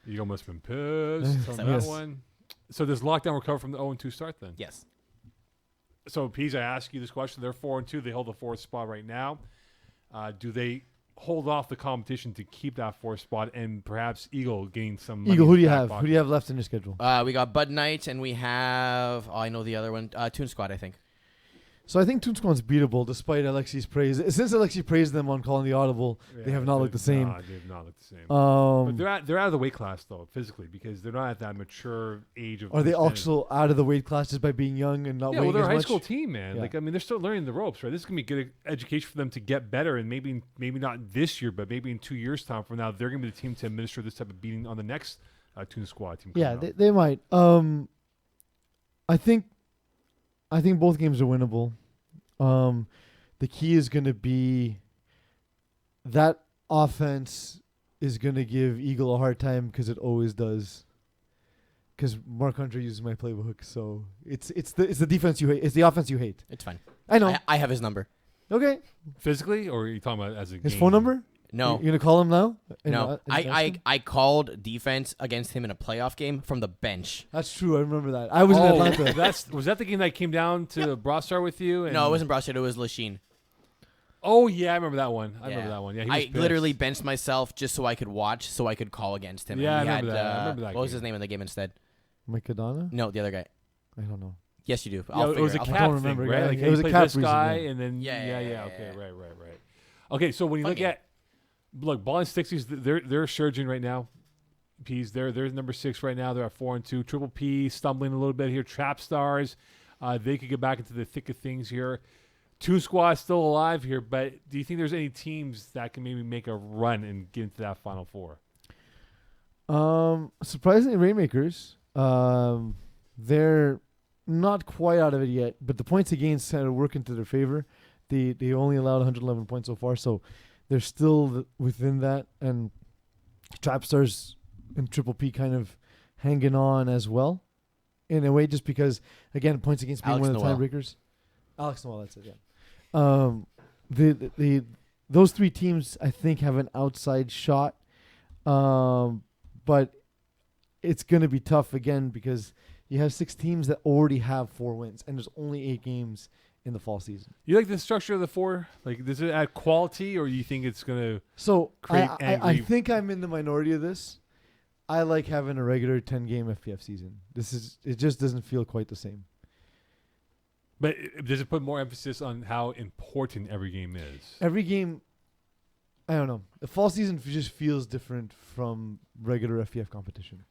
You must have been pissed on that Yes. one. So does Lockdown recover from the 0-2 start then? Yes. So, Peeze, I ask you this question. They're 4-2. They hold the 4th spot right now. Do they hold off the competition to keep that 4th spot and perhaps Eagle gain some money? Eagle, who do you in the have? back Who do you have left in your schedule? We got Bud Knight, and we have, I know the other one, Toon Squad, I think. So I think Toon Squad's beatable despite Alexi's praise. Since Alexi praised them on calling the audible, they have not looked the same. They have not looked the same. But they're out of the weight class, though, physically, because they're not at that mature age of... Are they understanding. also out of the weight class just by being young and not Yeah, weighing well, they're as a high much? school team, man. Yeah. Like, I mean, they're still learning the ropes, right? This is going to be good education for them to get better, and maybe not this year, but maybe in 2 years' time from now, they're going to be the team to administer this type of beating on the next Toon Squad team. Yeah, coming up. they might. I think both games are winnable. The key is going to be that offense is going to give Eagle a hard time because it always does. Because Mark Hunter uses my playbook, so it's the defense you hate. It's the offense you hate. It's fine. I know. I have his number. Okay. Physically, or are you talking about as a His game? phone number? No. You're gonna call him now? No. And ask him? I called defense against him in a playoff game from the bench. That's true. I remember that. I was in Atlanta. Was that the game that came down to Broadstar with you? And No, it wasn't Brashid. It was Lachine. Oh, yeah, I remember that one. I remember that one. Yeah, he was I pissed. literally benched myself just so I could watch, so I could call against him. Yeah, And I he remember had, that. I remember that What was game. his name in the game instead? Mike Cadana? No, the other guy. I don't know. Yes, you do. Yeah, it was a I'll cap I don't thing, remember, right? yeah. Like, It was he a played cap this guy, reason, and then Yeah. okay, right. Okay, so when you Fun look game. at look, Ball and Sticksies, they're surging right now. Peeze, they're number 6 right now. They're at 4-2. Triple P stumbling a little bit here. Trap Stars, they could get back into the thick of things here. Toon Squad still alive here, but do you think there's any teams that can maybe make a run and get into that Final Four? Surprisingly, Rainmakers. They're not quite out of it yet, but the points against kind of work into their favor. They only allowed 111 points so far, so they're still within that. And Trapstars and Triple P kind of hanging on as well, in a way, just because, again, points against being Alex one of the Noel. tiebreakers. Alex Noel, that's it, yeah. Those 3 teams, I think, have an outside shot, but it's going to be tough again because you have 6 teams that already have 4 wins, and there's only 8 games in the fall season. You like the structure of the 4? Like, does it add quality, or you think it's going to... So Create I angry- think I'm in the minority of this. I like having a regular 10-game FPF season. It just doesn't feel quite the same. But does it put more emphasis on how important every game is? Every game, I don't know. The fall season just feels different from regular FPF competition.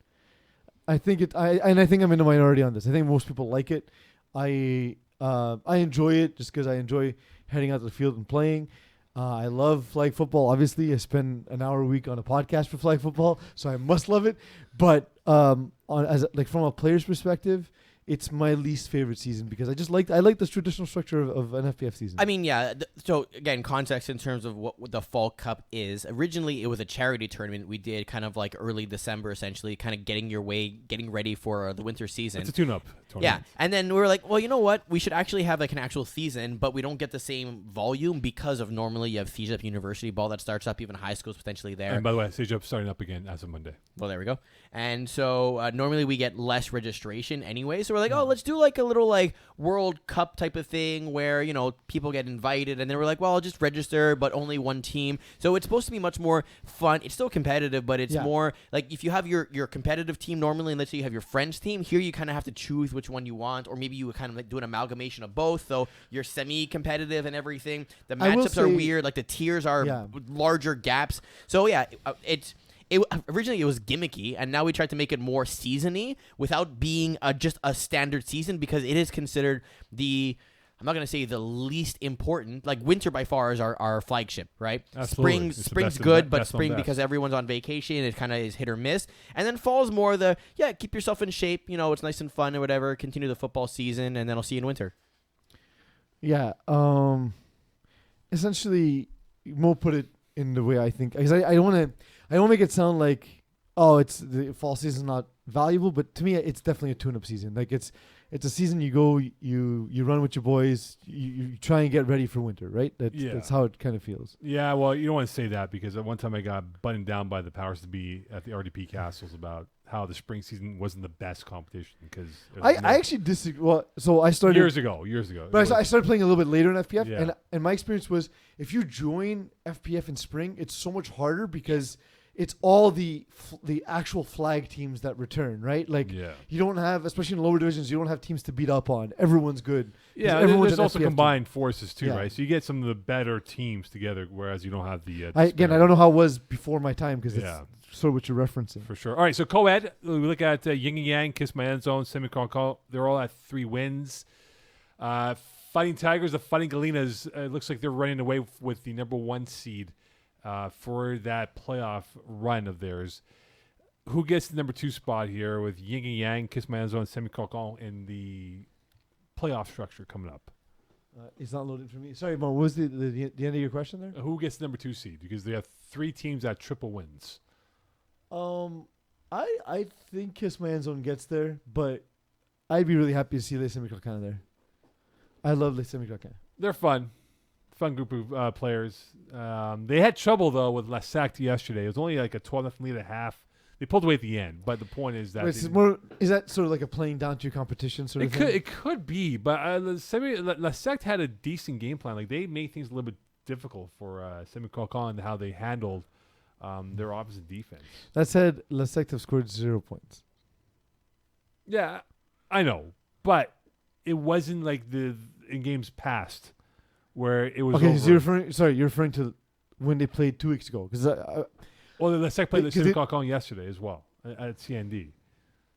I think I think I'm in the minority on this. I think most people like it. I I enjoy it just because I enjoy heading out to the field and playing. I love flag football. Obviously, I spend an hour a week on a podcast for flag football, so I must love it. But from a player's perspective, it's my least favorite season because I like the traditional structure of an FPF season. I mean, yeah. So again, context in terms of what the Fall Cup is. Originally, it was a charity tournament we did kind of like early December, essentially, kind of getting ready for the winter season. It's a tune-up tournament. Yeah, and then we were like, well, you know what? We should actually have like an actual season, but we don't get the same volume because of normally you have CJUP University ball that starts up, even high schools potentially there. And by the way, CJUP starting up again as of Monday. Well, there we go. And so normally we get less registration anyway. So we're like, oh, let's do like a little like World Cup type of thing where, you know, people get invited. And then we're like, well, I'll just register, but only one team. So it's supposed to be much more fun. It's still competitive, but it's more like if you have your competitive team normally, and let's say you have your friends team, here you kind of have to choose which one you want. Or maybe you would kind of like do an amalgamation of both. So you're semi-competitive and everything. The matchups are weird. Like the tiers are larger gaps. So yeah, originally it was gimmicky, and now we tried to make it more season-y without being just a standard season because it is considered I'm not going to say the least important. Like winter by far is our flagship, right? Absolutely. Spring's good, but spring because everyone's on vacation, it kind of is hit or miss. And then fall's more keep yourself in shape. You know, it's nice and fun or whatever. Continue the football season, and then I'll see you in winter. Yeah. Essentially, Mo put it in the way I think, because I don't want to make it sound like, oh, it's the fall season's not valuable, but to me, it's definitely a tune-up season. Like it's a season you go, you run with your boys, you try and get ready for winter, right? That's how it kind of feels. Yeah, well, you don't want to say that because at one time I got buttoned down by the powers to be at the RDP Castles about how the spring season wasn't the best competition because I actually disagree. Well, so I started years ago. But I started playing a little bit later in FPF, and my experience was if you join FPF in spring, it's so much harder because it's all the actual flag teams that return, right? Like you don't have, especially in lower divisions, you don't have teams to beat up on. Everyone's good. Yeah, there's also combined forces too, right? So you get some of the better teams together, whereas you don't have the. I don't know how it was before my time because it's sort of what you're referencing. For sure. All right, so co-ed, we look at Yin and Yang, Kiss My End Zone, Semi-Con. They're all at 3 wins. Fighting Tigers, the Fighting Galenas, it looks like they're running away with the number 1 seed. For that playoff run of theirs. Who gets the number 2 spot here with Yin and Yang, Kiss My End Zone, Semi-Con in the playoff structure coming up? It's not loaded for me. Sorry, Mo, what was the end of your question there? Who gets the number 2 seed? Because they have 3 teams at triple wins. I think Kiss My End Zone gets there, but I'd be really happy to see Les Semi-Con there. I love Les Semi-Con. They're fun. Fun group of players. They had trouble, though, with La Sacte yesterday. It was only like a 12-0 lead at half. They pulled away at the end, but the point is that... is that sort of like a playing down to your competition sort of thing? It could be, but La Sacte had a decent game plan. Like, they made things a little bit difficult for Semi-Con and how they handled their opposite defense. That said, La Sacte have scored 0 points. Yeah, I know, but it wasn't like in games past where it was okay. So you're referring to when they played 2 weeks ago, because the Sec played the Semi-Con yesterday as well at CND.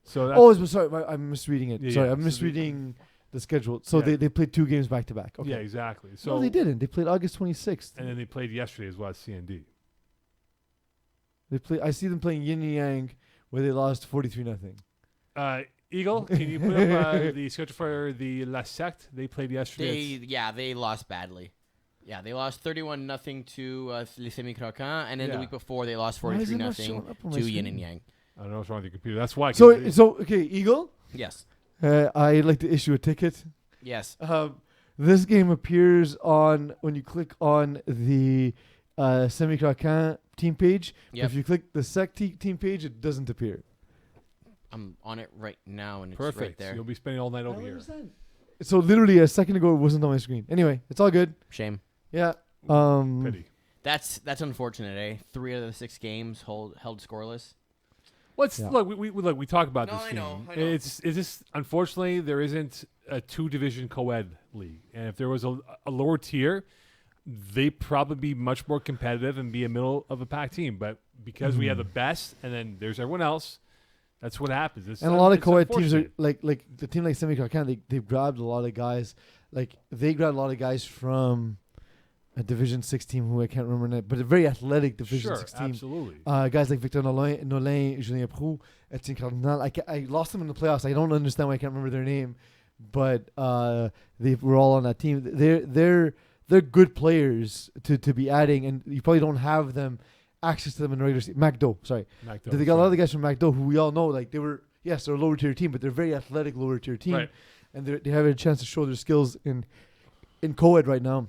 So I'm misreading it. Yeah, I'm misreading the schedule. So they played 2 games back to back. Okay. Yeah, exactly. So no, they didn't. They played August 26th, and then they played yesterday as well as CND. I see them playing Yin and Yang, where they lost 43-0. Eagle, can you put up the schedule for the La Sacte? They played yesterday. They lost badly. Yeah, they lost 31-0 to Les Semi-Con, and then the week before they lost 43-0 to Yin and Yang. I don't know what's wrong with your computer. That's why. So okay, Eagle. Yes. I'd like to issue a ticket. Yes. This game appears when you click on the Semi-Con team page. Yep. If you click the Sec team page, it doesn't appear. I'm on it right now, and it's perfect. Right there. So you'll be spending all night over here. So literally a second ago, it wasn't on my screen. Anyway, it's all good. Shame. Yeah. Pity. That's unfortunate, eh? 3 out of the 6 games held scoreless. Look, we talk about this I game. know. It's just unfortunately there isn't a 2-division co-ed league, and if there was a lower tier, they'd probably be much more competitive and be a middle of a pack team. But because we have the best, and then there's everyone else, That's what happens. And a lot of it's co-ed teams are unfortunate. like the team like Semi-Khan. They've grabbed a lot of guys. Like they grabbed a lot of guys from a Division 6 team who I can't remember now, but a very athletic Division Sure, 6 team. absolutely. Guys like Victor Nolin, Julien Prou, Etienne Cardinal. I lost them in the playoffs. I don't understand why I can't remember their name, but they were all on that team. They're good players to be adding, and you probably don't have them access to them in the regular season. McDo. They got a lot of the guys from McDo who we all know. Like they're a lower tier team, but they're a very athletic lower tier team, Right. and they have a chance to show their skills in co-ed right now.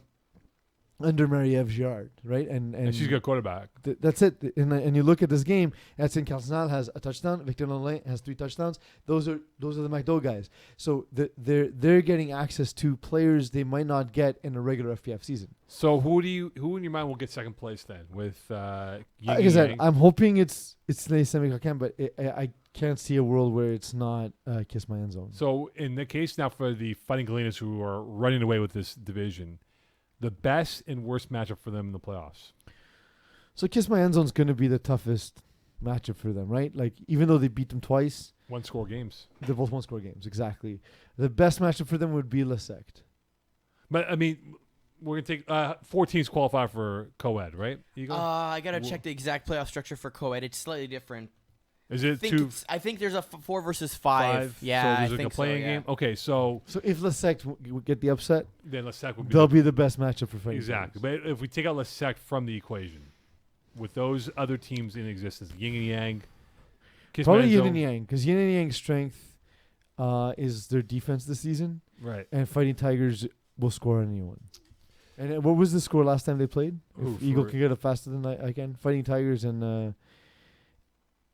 Under Marie-Ève Girard, right? And she's a good quarterback. That's it. And you look at this game, Etienne Cardinal has a touchdown. Victor Nolin has 3 touchdowns. Those are the McDo guys. So they're getting access to players they might not get in a regular FPF season. So who in your mind will get second place then? With Like I said, I'm hoping it's Semi-Khan, but I can't see a world where it's not Kiss My End Zone. So in the case now for the Fighting Galenas who are running away with this division, the best and worst matchup for them in the playoffs. So Kiss My End Zone's going to be the toughest matchup for them, right? Like even though they beat them twice, 1-score games. they're both 1-score games. Exactly. The best matchup for them would be La Secte. But I mean, we're gonna take 4 teams qualify for co-ed, right? Eagle? I gotta check the exact playoff structure for co-ed. It's slightly different. Is it 2? I think there's a 4 versus 5. Yeah, So I there's like think a playing so, yeah. game. Okay, so So if La Secte would get the upset, then Lesec would be they'll be the best matchup for Fighting exactly. Galenas. But if we take out Lesec from the equation, with those other teams in existence, Yin and Yang, Kiss Probably My Yin End and Zone- Yang, because Yin and Yang's strength is their defense this season, right? and Fighting Tigers will score on anyone. And what was the score last time they played? Who, If Eagle for- can get it faster than I can. Fighting Tigers and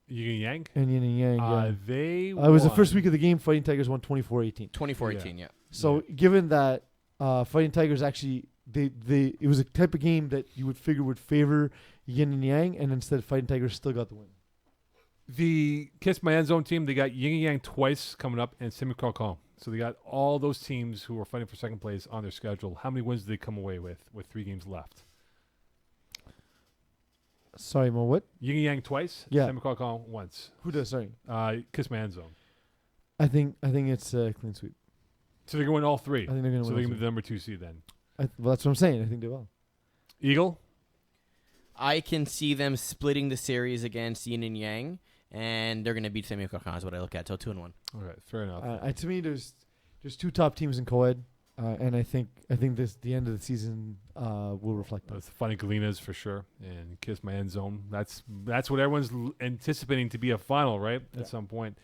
Yin and Yang. Yin and Yang. Yeah. They. It was the first won. week of the game. Fighting Tigers won 24-18. 24-18, yeah. So given that Fighting Tigers actually it was a type of game that you would figure would favor Yin and Yang, and instead Fighting Tigers still got the win. The Kiss My End Zone team, they got Yin and Yang twice coming up and Semi-Khan. So they got all those teams who are fighting for second place on their schedule. How many wins did they come away with 3 games left? Sorry, Mo, what? Yin and Yang twice, Yeah. Semi-Khan once. Who does? Sorry. Kiss My End Zone. I think it's a clean sweep. So they're going all 3. I think they're going to So win. they're going to all be the number 2 seed then. three. Well, that's what I'm saying. I think they will. Eagle? I can see them splitting the series against Yin and Yang, and they're going to beat Semi-Khan is what I look at. So 2-1. Okay, fair enough. To me, there's 2 top teams in co-ed, and I think the end of the season will reflect that. That's Fighting Galenas for sure, and Kiss My End Zone. That's what everyone's anticipating to be a final, right? Yeah. At some point.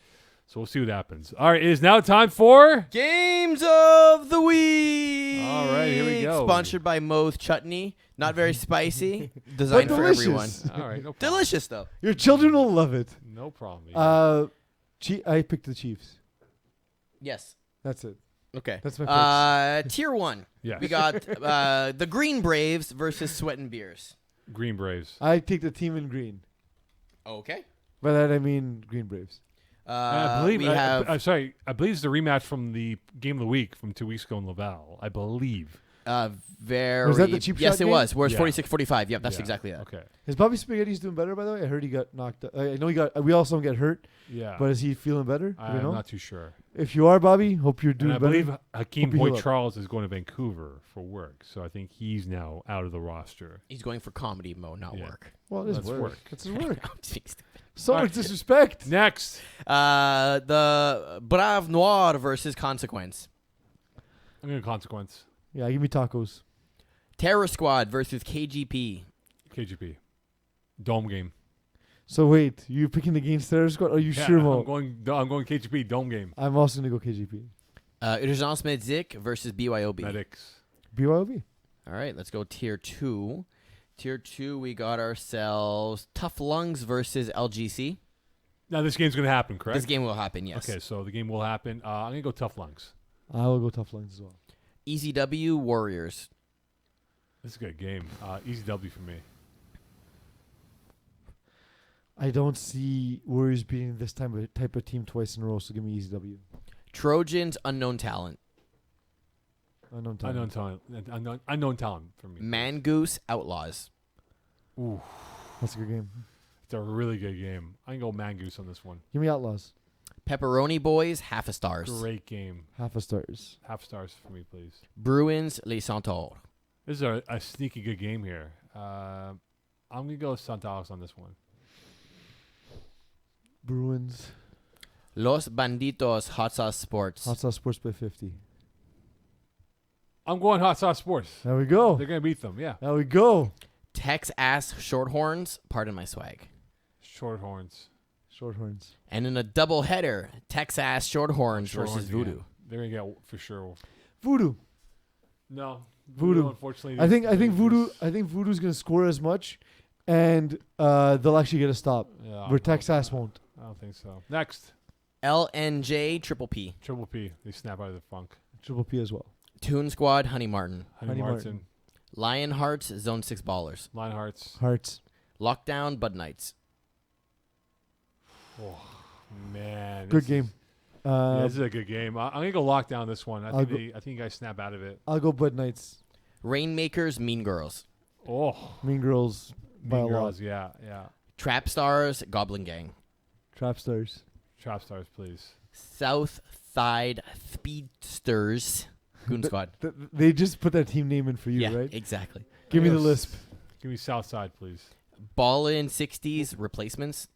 So we'll see what happens. All right, it is now time for Games of the Week. All right, here we go. Sponsored by Moe's Chutney. Not very spicy. Designed for everyone. delicious. All right, no problem. Delicious, though. Your children will love it. No problem. Eagle. I picked the Chiefs. Yes. That's it. Okay. That's my Tier 1. Yes. We got the Green Braves versus Sweat and Beers. Green Braves. I take the team in green. Okay. By that I mean Green Braves. I believe. We have I'm sorry. I believe it's the rematch from the game of the week from 2 weeks ago in Laval. I believe. very. Was that the cheap Yes, shot it game? was. Whereas Yeah. 46-45. Yep, that's Yeah. exactly it. Okay. Is Bobby Spaghetti's doing better, by the way? I heard he got knocked out. I know he got. We all saw him get hurt, Yeah. but is he feeling better? Do we I'm know? not too sure. If you are, Bobby, hope you're And doing I better. believe Hakeem Hope you Boyd heal up. Charles is going to Vancouver for work, so I think he's now out of the roster. He's going for comedy mode, not Yeah. work. Well, it is That's work. work. That's his work. I'm being stupid. So All much right. disrespect. Next. The Brave Noir versus Consequence. I'm going to consequence. Yeah, give me tacos. Terror Squad versus KGP. KGP. Dome game. So wait, you picking against Terror Squad? Are you Yeah, sure, I'm Mo? going KGP. Dome game. I'm also gonna go KGP. Urgence Medic versus BYOB. Medics. BYOB. All right, let's go tier 2. Tier 2, we got ourselves Tough Lungs versus LGC. Now this game's going to happen, correct? This game will happen, yes. Okay, so the game will happen. I'm going to go Tough Lungs. I will go Tough Lines as well. EZW Warriors. This is a good game. Easy W for me. I don't see Warriors beating this type of team twice in a row, so give me easy W. Trojans Unknown Talent. Unknown talent. Unknown talent for me. Mangoose Outlaws. Ooh. That's a good game. It's a really good game. I can go Mangoose on this one. Give me Outlaws. Pepperoni Boys, half a stars. Great game. Half a stars. Half stars for me, please. Bruins, Les Centaures. This is a sneaky good game here. I'm going to go Santos on this one. Bruins. Los Banditos, Hot Sauce Sports. Hot Sauce Sports by 50. I'm going Hot Sauce Sports. There we go. They're going to beat them, yeah. There we go. Tex-Ass Shorthorns, pardon my swag. Shorthorns. Shorthorns. And in a double header, Tex-Ass Shorthorns versus Voodoo. Again. They're going to get for sure. Voodoo. No. Voodoo. Unfortunately. I think Voodoo's gonna score as much, and they'll actually get a stop. Yeah, Where Texas won't. I don't think so. Next. LNJ Triple P. Triple P. They snap out of the funk. Triple P as well. Toon Squad, Honey Martin. Honey Martin. Lionhearts, Zone 6 Ballers. Lionhearts. Hearts. Lockdown, Bud Knights. Oh, man. Good game. This is a good game. I'm going to go lock down this one. I think you guys snap out of it. I'll go Bud Knights. Rainmakers, Mean Girls. Oh. Mean Girls by Mean a lot. Girls, yeah. Trap Stars, Goblin Gang. Trap Stars. Trap Stars, please. South Side Speedsters, Goon Squad. They just put that team name in for you, Yeah, right? exactly. Give me the lisp. Give me Southside, please. Ballin' 60s, Replacements.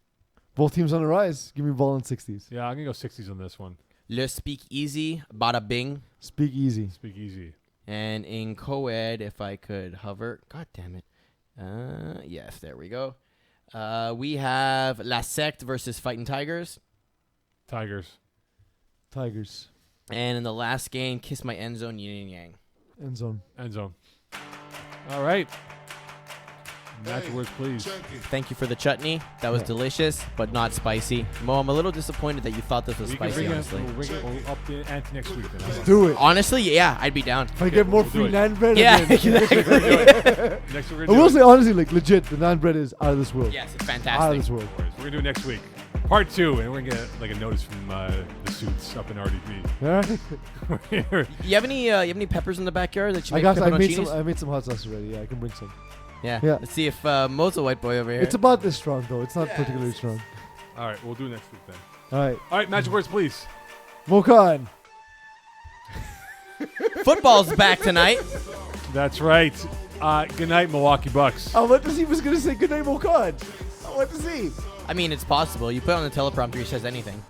Both teams on the rise. Give me ball in 60s. Yeah, I'm going to go 60s on this one. Le Speak Easy, Bada Bing. Speak easy. Speak easy. And in co-ed, if I could hover. God damn it. Yes, there we go. We have La Secte versus Fighting Tigers. Tigers. Tigers. And in the last game, Kiss My End Zone, Yin and Yang. End zone. End zone. All right. Match words, please. Thank you for the chutney. That was delicious, but not spicy. Mo, I'm a little disappointed that you thought this was spicy, honestly. We'll up the ante next week. Then. Let's do it. Honestly, yeah, I'd be down. If I get more we'll free do it. naan bread. Yeah, again. exactly. Next week I will say honestly, like legit, the naan bread is out of this world. Yes, it's Out of fantastic. this world. We're going to do it next week. Part 2, and we're going to get like a notice from the suits up in RDP. All right. You have any peppers in the backyard that you make I made some hot sauce already. Yeah, I can bring some. Yeah. Yeah. Let's see if Mo's a white boy over here. It's about this strong though. It's not particularly strong. All right, we'll do it next week then. All right. Match words, please. Moe Khan. Football's back tonight. That's right. Good night, Milwaukee Bucks. I want to see. He was gonna say good night, Moe Khan. I want to see. I mean, it's possible. You put it on the teleprompter, he says anything.